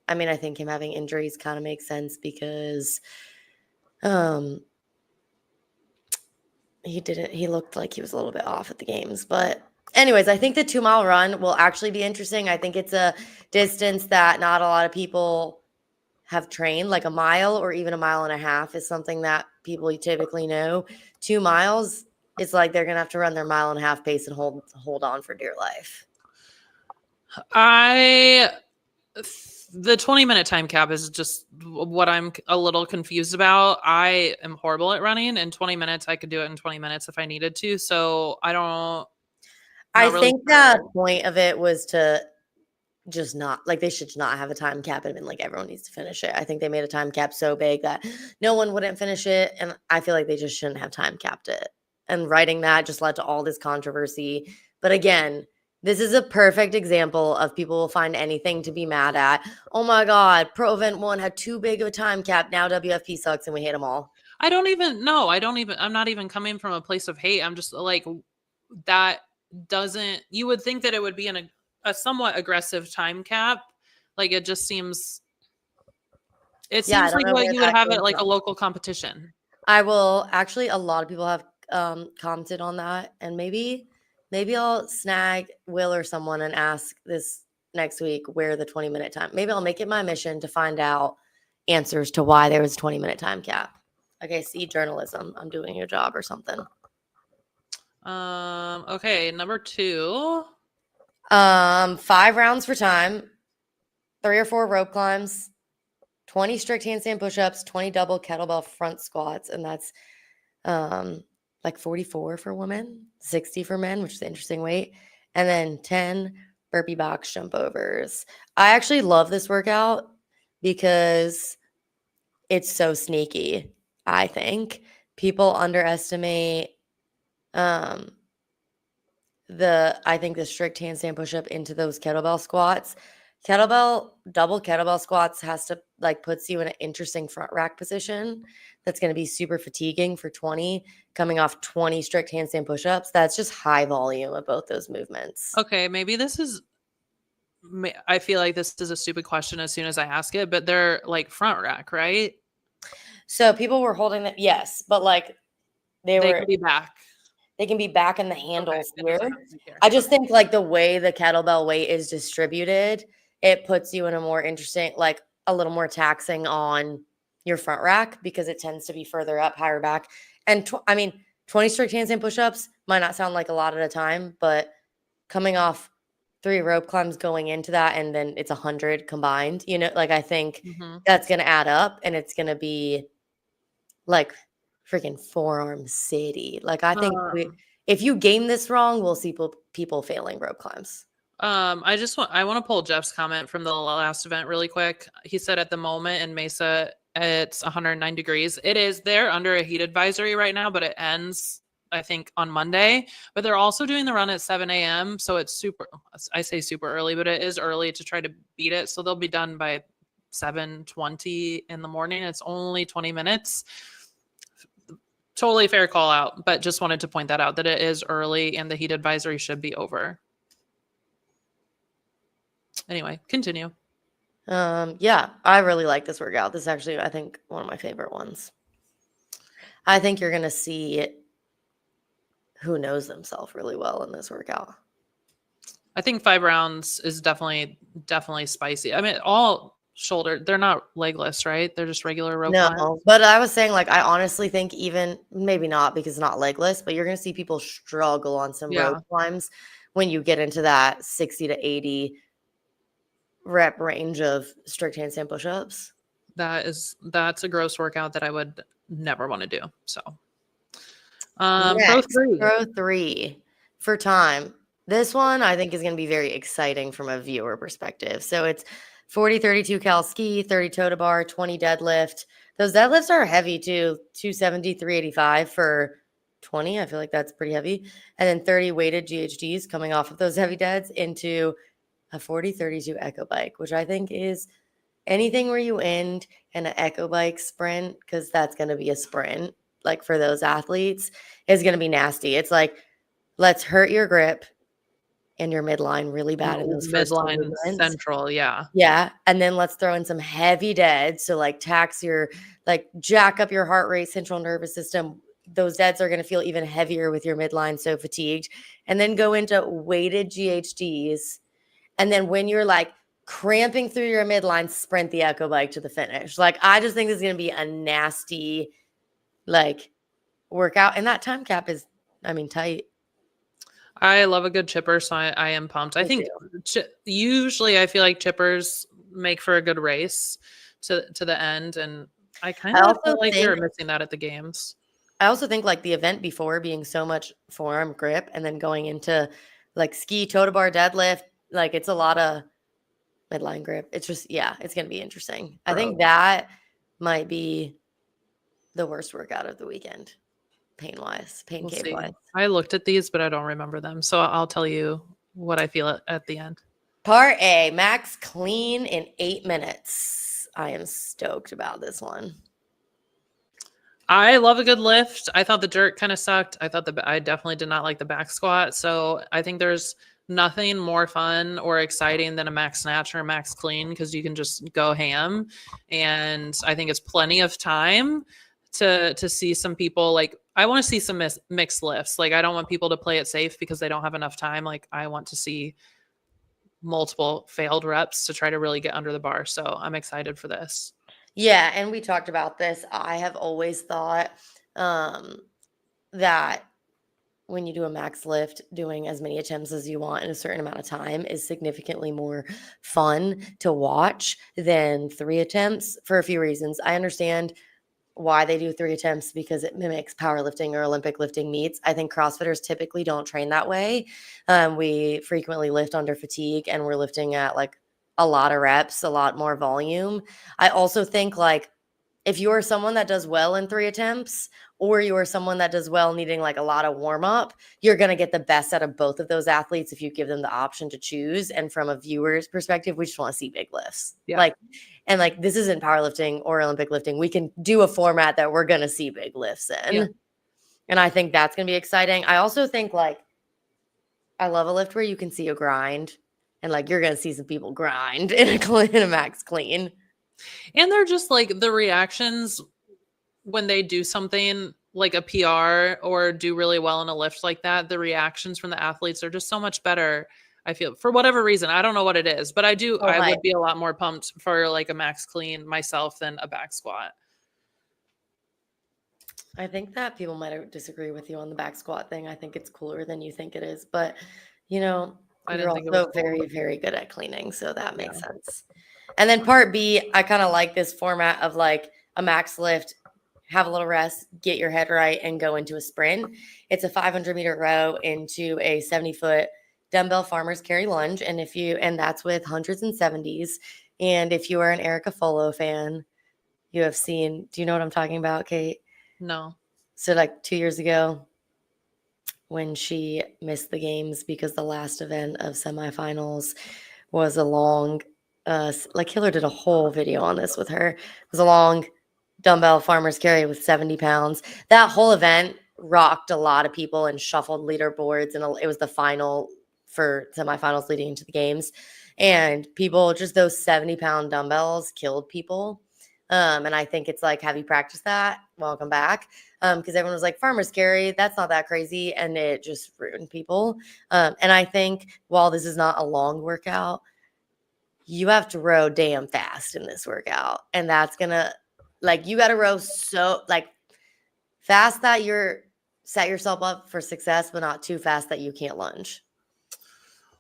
I mean, I think him having injuries kind of makes sense because he looked like he was a little bit off at the games. But anyways, I think the 2-mile run will actually be interesting. I think it's a distance that not a lot of people have trained. Like a mile or even a mile and a half is something that people typically know. 2 miles, it's like they're gonna have to run their mile and a half pace and hold on for dear life. The 20-minute time cap is just what I'm a little confused about. I am horrible at running. In 20 minutes, I could do it in 20 minutes if I needed to. So I don't. I think the point of it was to just not they should not have a time cap and been like everyone needs to finish it. I think they made a time cap so big that no one wouldn't finish it, and I feel like they just shouldn't have time capped it. And writing that just led to all this controversy. But again, this is a perfect example of people will find anything to be mad at. Oh my God, Pro Event 1 had too big of a time cap. Now WFP sucks and we hate them all. I don't even know. I'm not even coming from a place of hate. I'm just like, that doesn't, you would think that it would be a somewhat aggressive time cap. Like it just seems, seems like what you would have at like a local competition. I will actually, a lot of people have commented on that, and maybe I'll snag Will or someone and ask this next week where the 20-minute time. Maybe I'll make it my mission to find out answers to why there was a 20-minute time cap. Okay, see, journalism. I'm doing your job or something. Okay, number 2. 5 rounds for time, 3 or 4 rope climbs, 20 strict handstand push-ups, 20 double kettlebell front squats, and that's like 44 for women, 60 for men, which is an interesting weight, and then 10 burpee box jump overs. I actually love this workout because it's so sneaky. I think people underestimate the strict handstand push-up into those kettlebell squats. Double kettlebell squats has to puts you in an interesting front rack position that's going to be super fatiguing for 20, coming off 20 strict handstand push-ups. That's just high volume of both those movements. Okay, I feel like this is a stupid question as soon as I ask it, but they're like front rack, right? So people were holding that, yes, but they can be back. They can be back in the handles here. I just think the way the kettlebell weight is distributed, it puts you in a more interesting, a little more taxing on your front rack because it tends to be further up, higher back. And 20 strict handstand push-ups might not sound like a lot at a time, but coming off 3 rope climbs going into that, and then it's 100 combined, I think that's going to add up, and it's going to be freaking forearm city. I think if you game this wrong, we'll see people failing rope climbs. I want to pull Jeff's comment from the last event really quick. He said at the moment in Mesa, it's 109 degrees. It is. They're under a heat advisory right now, but it ends, I think, on Monday. But they're also doing the run at 7 a.m. So it's I say super early, but it is early to try to beat it. So they'll be done by 7:20 in the morning. It's only 20 minutes. Totally fair call out, but just wanted to point that out that it is early and the heat advisory should be over. Anyway, continue. Yeah, I really like this workout. This is actually, I think, one of my favorite ones. I think you're going to see who knows themselves really well in this workout. I think 5 rounds is definitely spicy. I mean, all shoulder, they're not legless, right? They're just regular rope climbs. No, but I was saying, like, I honestly think even maybe not because it's not legless, but you're going to see people struggle on some rope climbs when you get into that 60 to 80 rep range of strict handstand push-ups. That's a gross workout that I would never want to do. So Next, Pro 3 for time. This one I think is going to be very exciting from a viewer perspective. So it's 40, 32 cal ski, 30 toe to bar, 20 deadlift. Those deadlifts are heavy too, 270, 385 for 20. I feel like that's pretty heavy. And then 30 weighted GHDs coming off of those heavy deads into a 40, 32 echo bike, which I think is anything where you end in an echo bike sprint, because that's going to be a sprint, like for those athletes, is going to be nasty. It's like, let's hurt your grip and your midline really bad in those midline central. Yeah. Yeah. And then let's throw in some heavy deads. So like tax your, like jack up your heart rate, central nervous system. Those deads are going to feel even heavier with your midline. So fatigued. And then go into weighted GHDs. And then when you're like cramping through your midline, sprint the echo bike to the finish. Like, I just think this is going to be a nasty, like, workout. And that time cap is, I mean, tight. I love a good chipper, so I am pumped. I think usually I feel like chippers make for a good race to the end, and I kind of feel like we were missing that at the games. I also think like the event before being so much forearm grip and then going into like ski, toe to bar, deadlift, like it's a lot of midline grip. It's just, yeah, it's going to be interesting. I think that might be the worst workout of the weekend. Pain cave wise. I looked at these, but I don't remember them. So I'll tell you what I feel at the end. Part A, max clean in 8 minutes. I am stoked about this one. I love a good lift. I thought the jerk kind of sucked. I definitely did not like the back squat. So I think there's nothing more fun or exciting than a max snatch or a max clean, because you can just go ham. And I think it's plenty of time to see some people, like, I want to see some mixed lifts. Like, I don't want people to play it safe because they don't have enough time. Like, I want to see multiple failed reps to try to really get under the bar. So I'm excited for this. Yeah. And we talked about this. I have always thought that when you do a max lift, doing as many attempts as you want in a certain amount of time is significantly more fun to watch than 3 attempts for a few reasons. I understand why they do 3 attempts, because it mimics powerlifting or Olympic lifting meets. I think CrossFitters typically don't train that way. We frequently lift under fatigue, and we're lifting at like a lot of reps, a lot more volume. I also think like if you are someone that does well in 3 attempts, or you are someone that does well needing like a lot of warm up, you're going to get the best out of both of those athletes if you give them the option to choose. And from a viewer's perspective, we just want to see big lifts. Yeah. And this isn't powerlifting or Olympic lifting. We can do a format that we're going to see big lifts in. Yeah. And I think that's going to be exciting. I also think like, I love a lift where you can see a grind, and like, you're going to see some people grind in a max clean. And they're just like the reactions when they do something like a PR or do really well in a lift like that, the reactions from the athletes are just so much better. I feel, for whatever reason, I don't know what it is, but I would be a lot more pumped for like a max clean myself than a back squat. I think that people might disagree with you on the back squat thing. I think it's cooler than you think it is, but you know, you're also very, very good at cleaning. So that makes sense. And then part B, I kind of like this format of like a max lift, have a little rest, get your head right, and go into a sprint. It's a 500-meter row into a 70-foot dumbbell farmer's carry lunge. And that's with 100s and 70s. And if you are an Erica Folo fan, you have seen, do you know what I'm talking about, Cait? No. So like 2 years ago, when she missed the games because the last event of semifinals was a long, like Hiller did a whole video on this with her. It was a long dumbbell farmer's carry with 70 pounds. That whole event rocked a lot of people and shuffled leaderboards. And it was the final for semifinals leading into the games. And people, just those 70-pound dumbbells killed people. And I think it's like, have you practiced that? Welcome back. Because everyone was like, farmer's carry, that's not that crazy. And it just ruined people. And I think while this is not a long workout, you have to row damn fast in this workout. And that's going to, like, you got to row so, like, fast that you're set yourself up for success, but not too fast that you can't lunge.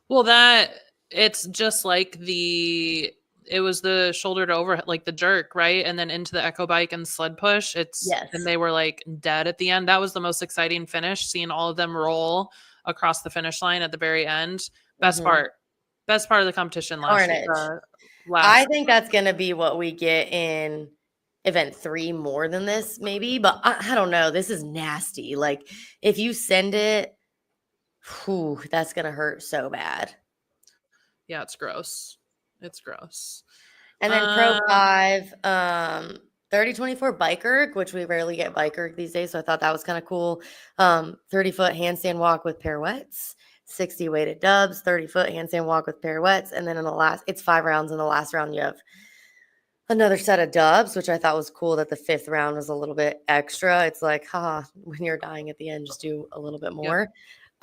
Well, it's just like it was the shoulder to over, like the jerk, right? And then into the echo bike and sled push. And they were like dead at the end. That was the most exciting finish, seeing all of them roll across the finish line at the very end. Best part of the competition last. I think that's going to be what we get in event 3 more than this, maybe, but I don't know. This is nasty. Like, if you send it, that's going to hurt so bad. Yeah, it's gross. It's gross. And then Pro 5, 30-24 bike erg, which we rarely get bike erg these days, so I thought that was kind of cool. 30-foot handstand walk with pirouettes, 60 weighted dubs, 30-foot handstand walk with pirouettes, and then it's 5 rounds. In the last round, you have another set of dubs, which I thought was cool that the 5th round was a little bit extra. It's like, when you're dying at the end, just do a little bit more.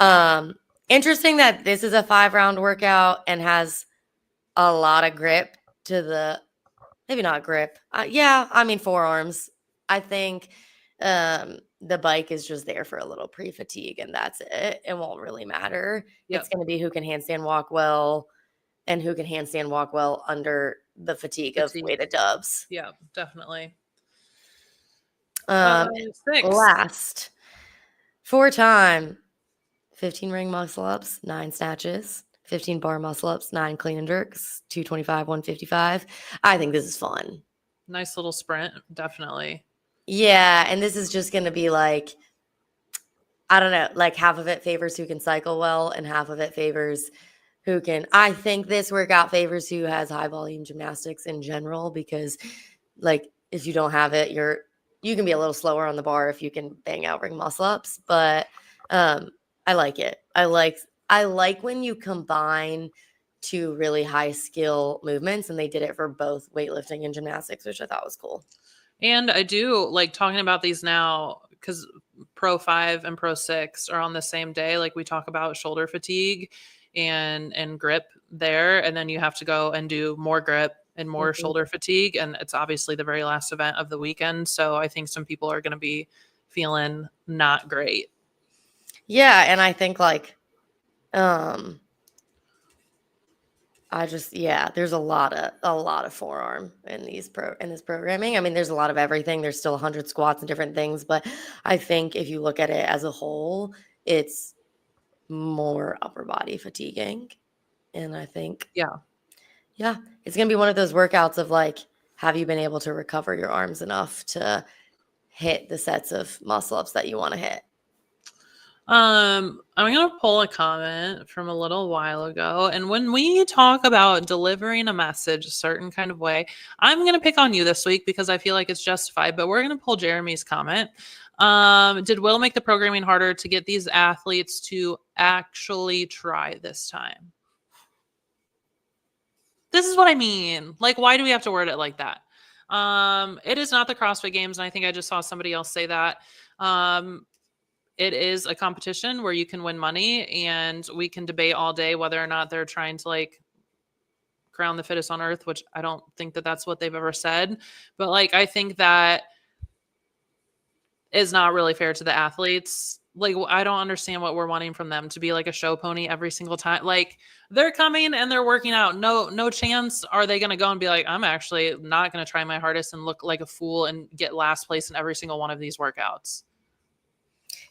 Yep. Interesting that this is a 5-round workout and has a lot of grip to the, maybe not grip. Forearms. I think the bike is just there for a little pre-fatigue, and that's it. It won't really matter. Yep. It's going to be who can handstand walk well and who can handstand walk well under the fatigue. Of weighted dubs. Yeah, definitely. Last 4-time 15 ring muscle ups, 9 snatches, 15 bar muscle ups, 9 clean and jerks, 225, 155. I think this is fun. Nice little sprint, definitely. Yeah, and this is just going to be like, I don't know, like half of it favors who can cycle well and half of it favors who can. I think this workout favors who has high volume gymnastics in general, because like if you don't have it, you can be a little slower on the bar if you can bang out ring muscle ups, but I like it. I like when you combine 2 really high skill movements, and they did it for both weightlifting and gymnastics, which I thought was cool. And I do like talking about these now because Pro 5 and Pro 6 are on the same day. Like, we talk about shoulder fatigue and grip there, and then you have to go and do more grip and more shoulder fatigue, and it's obviously the very last event of the weekend. So I think some people are going to be feeling not great. Yeah, and I think like there's a lot of forearm in this programming. I mean, there's a lot of everything. There's still 100 squats and different things, but I think if you look at it as a whole, it's more upper body fatiguing. And I think it's going to be one of those workouts of like, have you been able to recover your arms enough to hit the sets of muscle ups that you want to hit? I'm going to pull a comment from a little while ago. And when we talk about delivering a message a certain kind of way, I'm going to pick on you this week because I feel like it's justified, but we're going to pull Jeremy's comment. Did Will make the programming harder to get these athletes to actually try this time? This is what I mean. Like, why do we have to word it like that? It is not the CrossFit Games. And I think I just saw somebody else say that. It is a competition where you can win money, and we can debate all day whether or not they're trying to like crown the fittest on earth, which I don't think that that's what they've ever said. But like, I think that is not really fair to the athletes. Like, I don't understand what we're wanting from them, to be like a show pony every single time. Like, they're coming and they're working out. No chance are they going to go and be like, I'm actually not going to try my hardest and look like a fool and get last place in every single one of these workouts.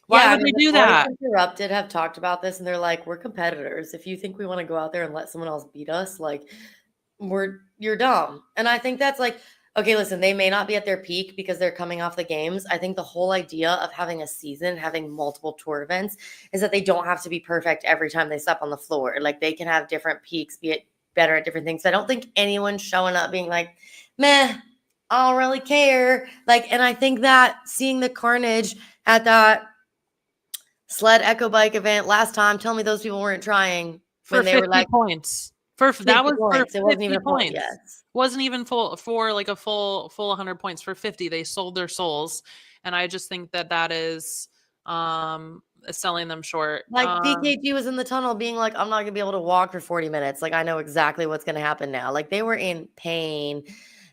Why would they do that? Interrupted have talked about this, and they're like, we're competitors. If you think we want to go out there and let someone else beat us, like, you're dumb. And I think that's like, okay, listen, they may not be at their peak because they're coming off the games. I think the whole idea of having a season, having multiple tour events, is that they don't have to be perfect every time they step on the floor. Like, they can have different peaks, be it better at different things. So I don't think anyone's showing up being like, meh, I don't really care. Like, and I think that seeing the carnage at that sled echo bike event last time, tell me those people weren't trying for when they were 50 like points. That 50 was for points. It wasn't even 50 a point. points. Yes. Wasn't even full for like a full 100 points for 50. They sold their souls, and I just think that is selling them short. Like BKG was in the tunnel being like, I'm not gonna be able to walk for 40 minutes. Like, I know exactly what's gonna happen now. Like, they were in pain.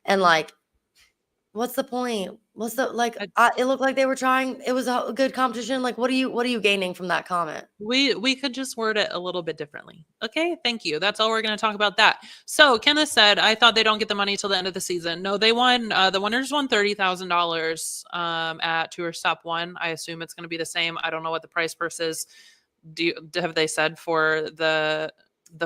And like, what's the point? What's the like? It looked like they were trying. It was a good competition. Like, what are you gaining from that comment? We could just word it a little bit differently. Okay, thank you. That's all we're going to talk about that. So Kenneth said, I thought they don't get the money till the end of the season. No, they won. The winners won $30,000 at Tour Stop 1. I assume it's going to be the same. I don't know what the price purse is. Have they said for the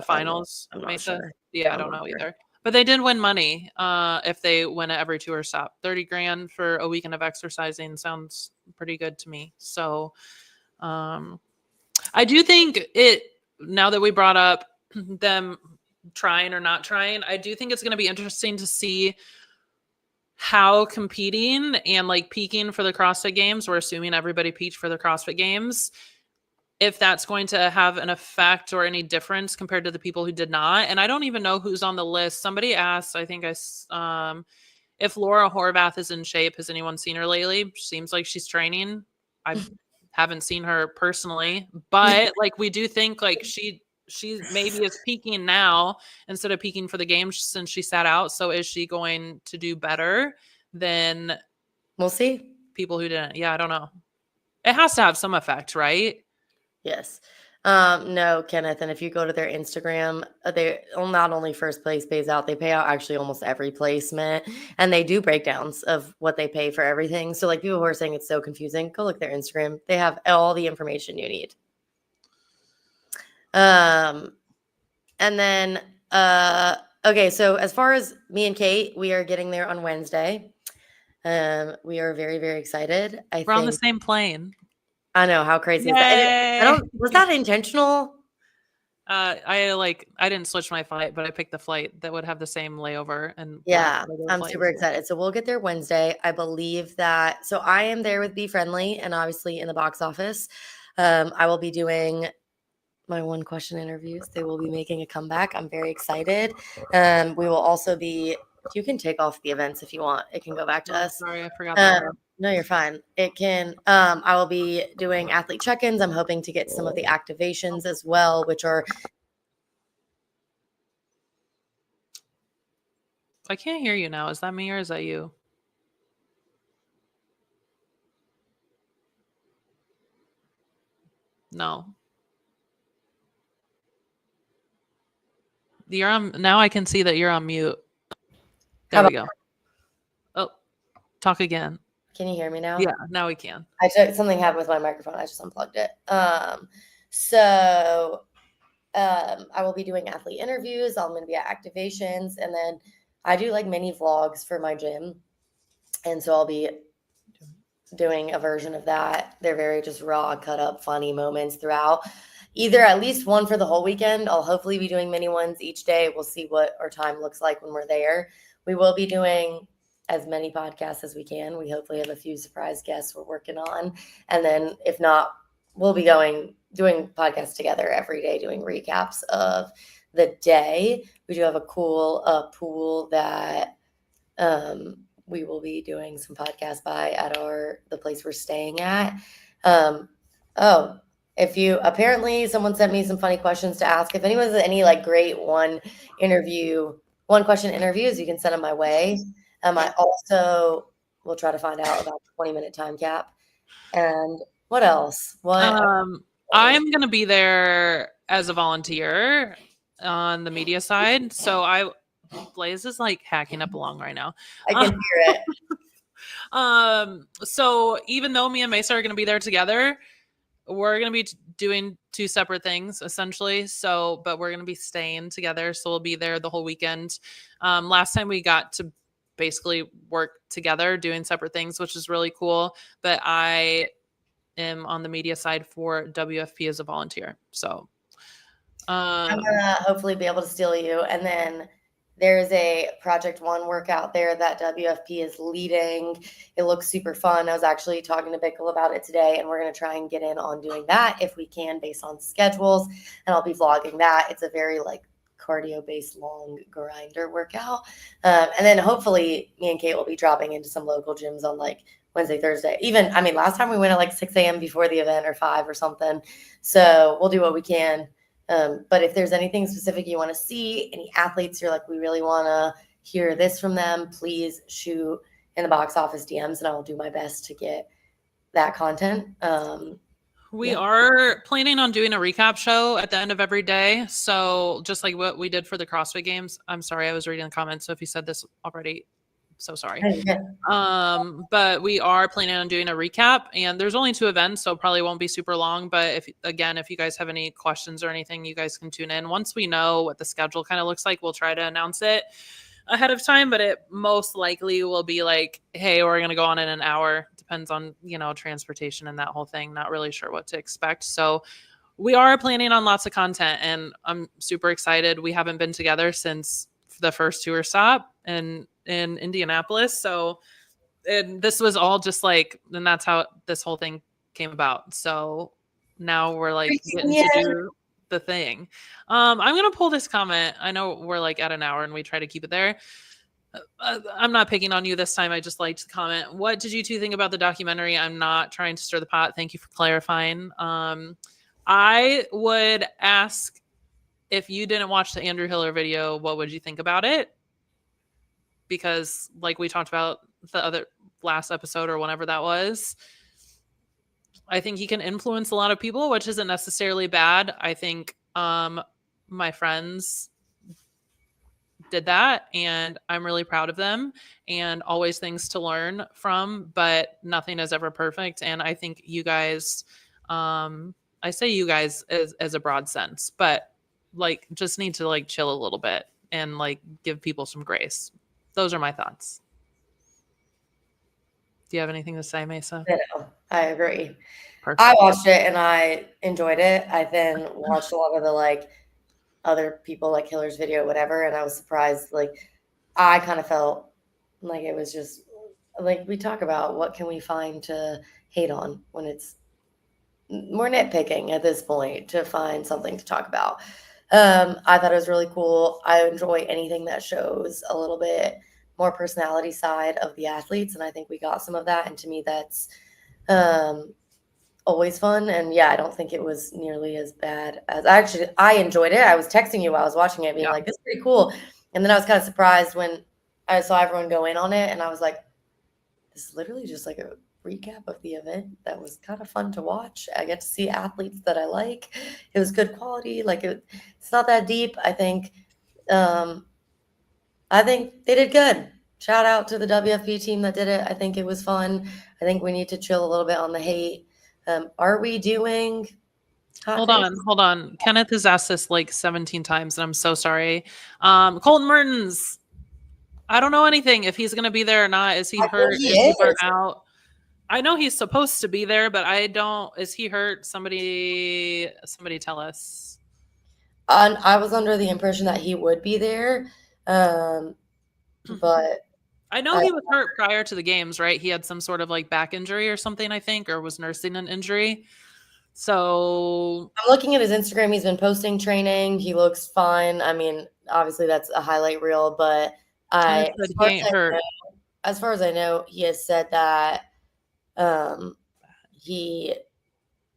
finals? I'm not Mesa? sure. Yeah, I don't know either. But they did win money if they win at every Tour Stop. 30 grand for a weekend of exercising sounds pretty good to me. So I do think now that we brought up them trying or not trying, I do think it's going to be interesting to see how competing and like peaking for the CrossFit Games, we're assuming everybody peaked for the CrossFit Games, if that's going to have an effect or any difference compared to the people who did not. And I don't even know who's on the list. Somebody asked, I think if Laura Horvath is in shape. Has anyone seen her lately? Seems like she's training. I haven't seen her personally, but like we do think like she maybe is peaking now instead of peaking for the game since she sat out. So is she going to do better than We'll see. people who didn't? Yeah, I don't know. It has to have some effect, right? Yes. No, Kenneth. And if you go to their Instagram, they not only first place pays out, they pay out actually almost every placement, and they do breakdowns of what they pay for everything. So like people who are saying it's so confusing, go look their Instagram. They have all the information you need. And then okay, so as far as me and Cait, we are getting there on Wednesday. We are very, very excited. We're on the same plane. I know, how crazy is that? Was that intentional? I didn't switch my flight, but I picked the flight that would have the same layover. And yeah, I'm super excited. So we'll get there Wednesday. I believe that. So I am there with B.Friendly and obviously in the box office. I will be doing my one question interviews. They will be making a comeback. I'm very excited. We will also be, you can take off the events if you want. It can go back to us. Sorry, I forgot that. No, you're fine. It can, I will be doing athlete check-ins. I'm hoping to get some of the activations as well, which are. I can't hear you now. Is that me or is that you? No. You're on now. I can see that you're on mute. There we go. Oh, talk again. Can you hear me now? Yeah, now we can. Something happened with my microphone. I just unplugged it. So I will be doing athlete interviews. I'm going to be at activations, and then I do like mini vlogs for my gym, and so I'll be doing a version of that. They're very just raw, cut up, funny moments throughout. Either at least one for the whole weekend. I'll hopefully be doing mini ones each day. We'll see what our time looks like when we're there. We will be doing as many podcasts as we can. We hopefully have a few surprise guests we're working on. And then if not, we'll be doing podcasts together every day, doing recaps of the day. We do have a cool pool that we will be doing some podcasts by at the place we're staying at. Apparently someone sent me some funny questions to ask. If anyone has any like great one question interviews, you can send them my way. I also will try to find out about the 20-minute time cap. And what else? I'm gonna be there as a volunteer on the media side. So Blaze is like hacking up along right now. I can hear it. So even though me and Mesa are gonna be there together, we're going to be doing two separate things essentially. But we're going to be staying together. So we'll be there the whole weekend. Last time we got to basically work together doing separate things, which is really cool. But I am on the media side for WFP as a volunteer. So I'm going to hopefully be able to steal you. And then There's a Project One workout there that WFP is leading. It looks super fun. I was actually talking to Bickle about it today, and we're going to try and get in on doing that if we can based on schedules. And I'll be vlogging that. It's a very like cardio-based long grinder workout. And then hopefully me and Cait will be dropping into some local gyms on like Wednesday, Thursday. Even, I mean, last time we went at like 6 a.m. before the event or 5 or something. So we'll do what we can. But if there's anything specific you want to see, any athletes you're like, we really want to hear this from them, please shoot in the box office DMs and I will do my best to get that content. We are planning on doing a recap show at the end of every day. So just like what we did for the CrossFit games. I'm sorry, I was reading the comments. So if you said this already, so sorry. But we are planning on doing a recap, and there's only 2 events, so probably won't be super long. But if you guys have any questions or anything, you guys can tune in. Once we know what the schedule kind of looks like, we'll try to announce it ahead of time, but it most likely will be like, hey, we're going to go on in an hour. Depends on, transportation and that whole thing. Not really sure what to expect. So we are planning on lots of content, and I'm super excited. We haven't been together since the first tour stop in Indianapolis. So this was all just like, and that's how this whole thing came about. So now we're like getting to do the thing. I'm going to pull this comment. I know we're like at an hour and we try to keep it there. I'm not picking on you this time. I just liked the comment. What did you 2 think about the documentary? I'm not trying to stir the pot. Thank you for clarifying. I would ask, if you didn't watch the Andrew Hiller video, what would you think about it? Because like we talked about the other last episode or whenever that was, I think he can influence a lot of people, which isn't necessarily bad. I think my friends did that, and I'm really proud of them, and always things to learn from, but nothing is ever perfect. And I think you guys, I say you guys as a broad sense, but like just need to like chill a little bit and like give people some grace. Those are my thoughts. Do you have anything to say, Mesa? No, I agree. Perfect. I watched it and I enjoyed it. I then watched a lot of the like other people like Hiller's video, whatever, and I was surprised. Like I kind of felt like it was just like we talk about what can we find to hate on when it's more nitpicking at this point to find something to talk about. I thought it was really cool. I enjoy anything that shows a little bit more personality side of the athletes, and I think we got some of that. And to me, that's always fun. And yeah, I don't think it was nearly as bad as I enjoyed it. I was texting you while I was watching it, being like, "This is pretty cool." And then I was kind of surprised when I saw everyone go in on it, and I was like, "This is literally just like a recap of the event that was kind of fun to watch. I get to see athletes that I like. It was good quality. Like it's not that deep. I think they did good. Shout out to the WFP team that did it. I think it was fun. I think we need to chill a little bit on the hate. Are we doing Hold on. Kenneth has asked this like 17 times, and I'm so sorry. Colton Mertens, I don't know anything if he's going to be there or not. Is he hurt? Is he burnt out? I know he's supposed to be there, but I don't. Is he hurt? Somebody tell us. I was under the impression that he would be there, but I know he was hurt prior to the games, right? He had some sort of like back injury or something, I think, or was nursing an injury. So I'm looking at his Instagram. He's been posting training. He looks fine. I mean, obviously that's a highlight reel, but as far as I know, he has said that he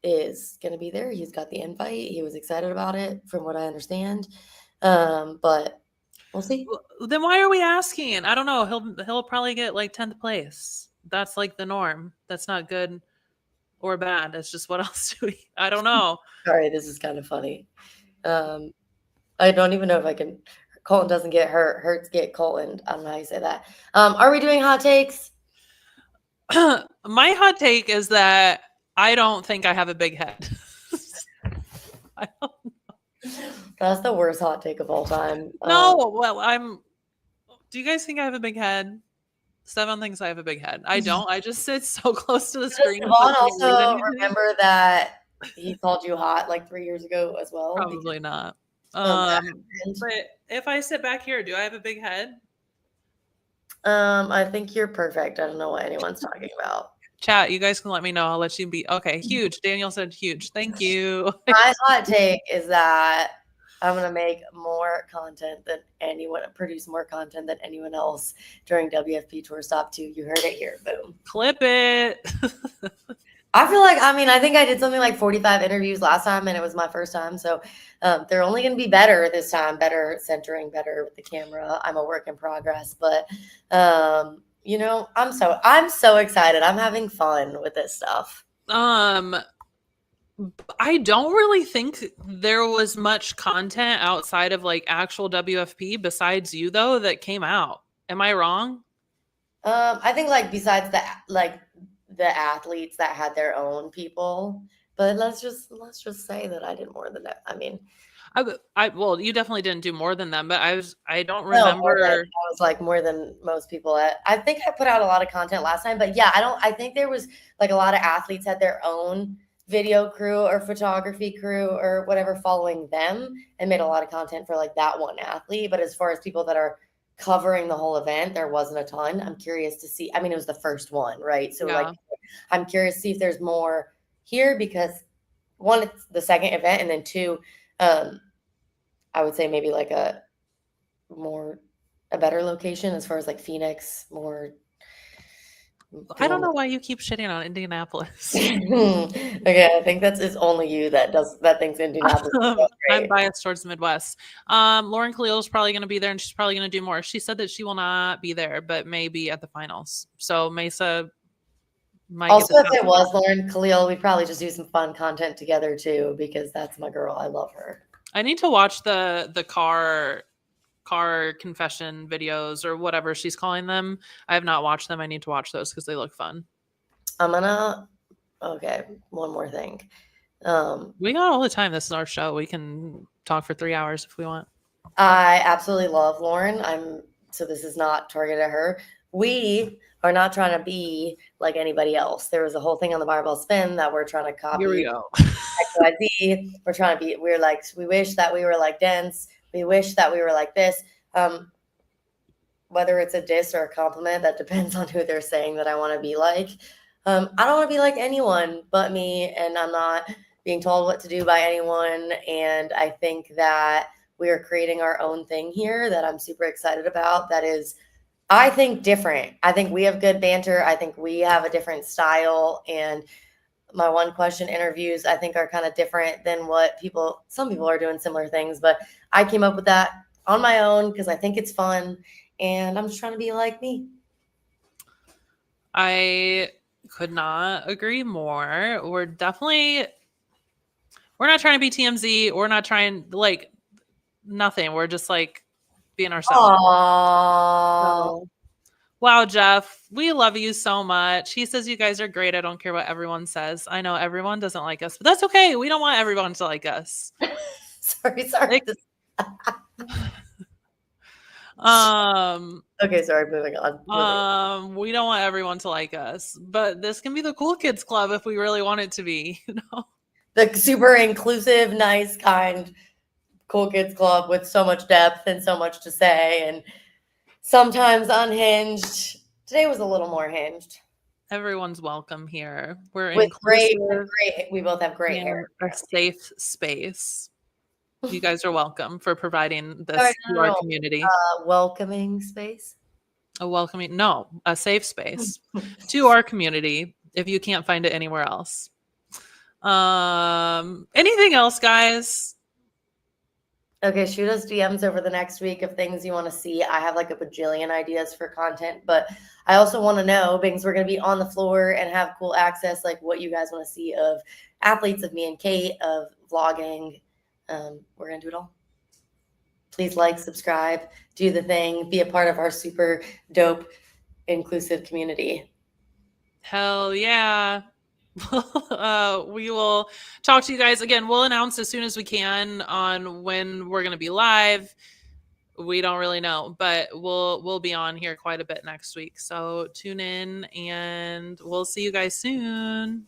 is going to be there. He's got the invite. He was excited about it, from what I understand. But we'll see. Then why are we asking? I don't know. He'll probably get like 10th place. That's like the norm. That's not good or bad. It's just what else do we? I don't know. Sorry, this is kind of funny. I don't even know if I can. Colton doesn't get hurt. Hurts get Colton. I don't know how you say that. Are we doing hot takes? My hot take is that I don't think I have a big head. I don't know. That's the worst hot take of all time. No, well, do you guys think I have a big head? Sevan thinks I have a big head. I don't. I just sit so close to the screen. Sevan also remember that he called you hot like 3 years ago as well? Probably not. But And, if I sit back here, do I have a big head? I think you're perfect. I don't know what anyone's talking about. Chat, you guys can let me know. I'll let you be. Okay, huge. Daniel said huge. Thank you. My hot take is that I'm gonna make more content than anyone, produce more content than anyone else during WFP Tour Stop 2. You heard it here. Boom. Clip it. I feel like, I mean, I think I did something like 45 interviews last time and it was my first time. So they're only going to be better this time, better centering, better with the camera. I'm a work in progress, but you know, I'm so excited. I'm having fun with this stuff. I don't really think there was much content outside of like actual WFP besides you though that came out. Am I wrong? I think like besides the athletes that had their own people, but let's just say that I did more than that. I mean, Well, you definitely didn't do more than them, but I don't no, more than remember. I was like more than most people. I think I put out a lot of content last time, but yeah, I think there was like a lot of athletes had their own video crew or photography crew or whatever following them and made a lot of content for like that one athlete. But as far as people that are covering the whole event, there wasn't a ton. I'm curious to see. I mean, it was the first one, right? So like, Yeah. I'm curious to see if there's more here because one, it's the second event, and then two, I would say maybe like a better location as far as like Phoenix, more. I don't know why you keep shitting on Indianapolis. Okay, I think it's only you that thinks Indianapolis is so I'm great. biased towards the Midwest. Lauren Khalil is probably going to be there and she's probably going to do more. She said that she will not be there, but maybe at the finals. So Mesa might get Also, the if it top. was Lauren Khalil, we'd probably just do some fun content together too, because that's my girl. I love her. I need to watch the car confession videos or whatever she's calling them. I have not watched them. I need to watch those because they look fun. Okay, one more thing. We got all the time. This is our show. We can talk for 3 hours if we want. I absolutely love Lauren. So this is not targeted at her. We are not trying to be like anybody else. There was a whole thing on the barbell spin that we're trying to Here we copy go. XYZ. We're trying to be, we're like, we wish that we were like Dents. We wish that we were like this. Whether it's a diss or a compliment, that depends on who they're saying that I want to be like. I don't want to be like anyone but me, and I'm not being told what to do by anyone. And I think that we are creating our own thing here that I'm super excited about. That is, I think, different. I think we have good banter. I think we have a different style. And my one question interviews, I think, are kind of different than what some people are doing similar things. But I came up with that on my own because I think it's fun. And I'm just trying to be like me. I could not agree more. We're not trying to be TMZ. We're not trying like nothing. We're just like being ourselves. Aww. So, wow, Jeff, we love you so much. He says you guys are great. I don't care what everyone says. I know everyone doesn't like us, but that's okay. We don't want everyone to like us. Sorry. Um, Okay, sorry, moving on. we don't want everyone to like us, but this can be the cool kids club if we really want it to be, you know. The super inclusive, nice, kind, cool kids club with so much depth and so much to say, and sometimes unhinged. Today was a little more hinged. Everyone's welcome here. We're With inclusive great. We both have great and hair. a safe space. You guys are welcome for providing this Sorry, to our community. welcoming space. A safe space to our community if you can't find it anywhere else. Anything else, guys? Okay, shoot us DMs over the next week of things you want to see. I have like a bajillion ideas for content, but I also want to know, because we're going to be on the floor and have cool access, like what you guys want to see of athletes, of me and Cait, of vlogging. We're going to do it all. Please like, subscribe, do the thing, be a part of our super dope, inclusive community. Hell yeah. We will talk to you guys again. We'll announce as soon as we can on when we're going to be live. We don't really know, but we'll be on here quite a bit next week. So tune in and we'll see you guys soon.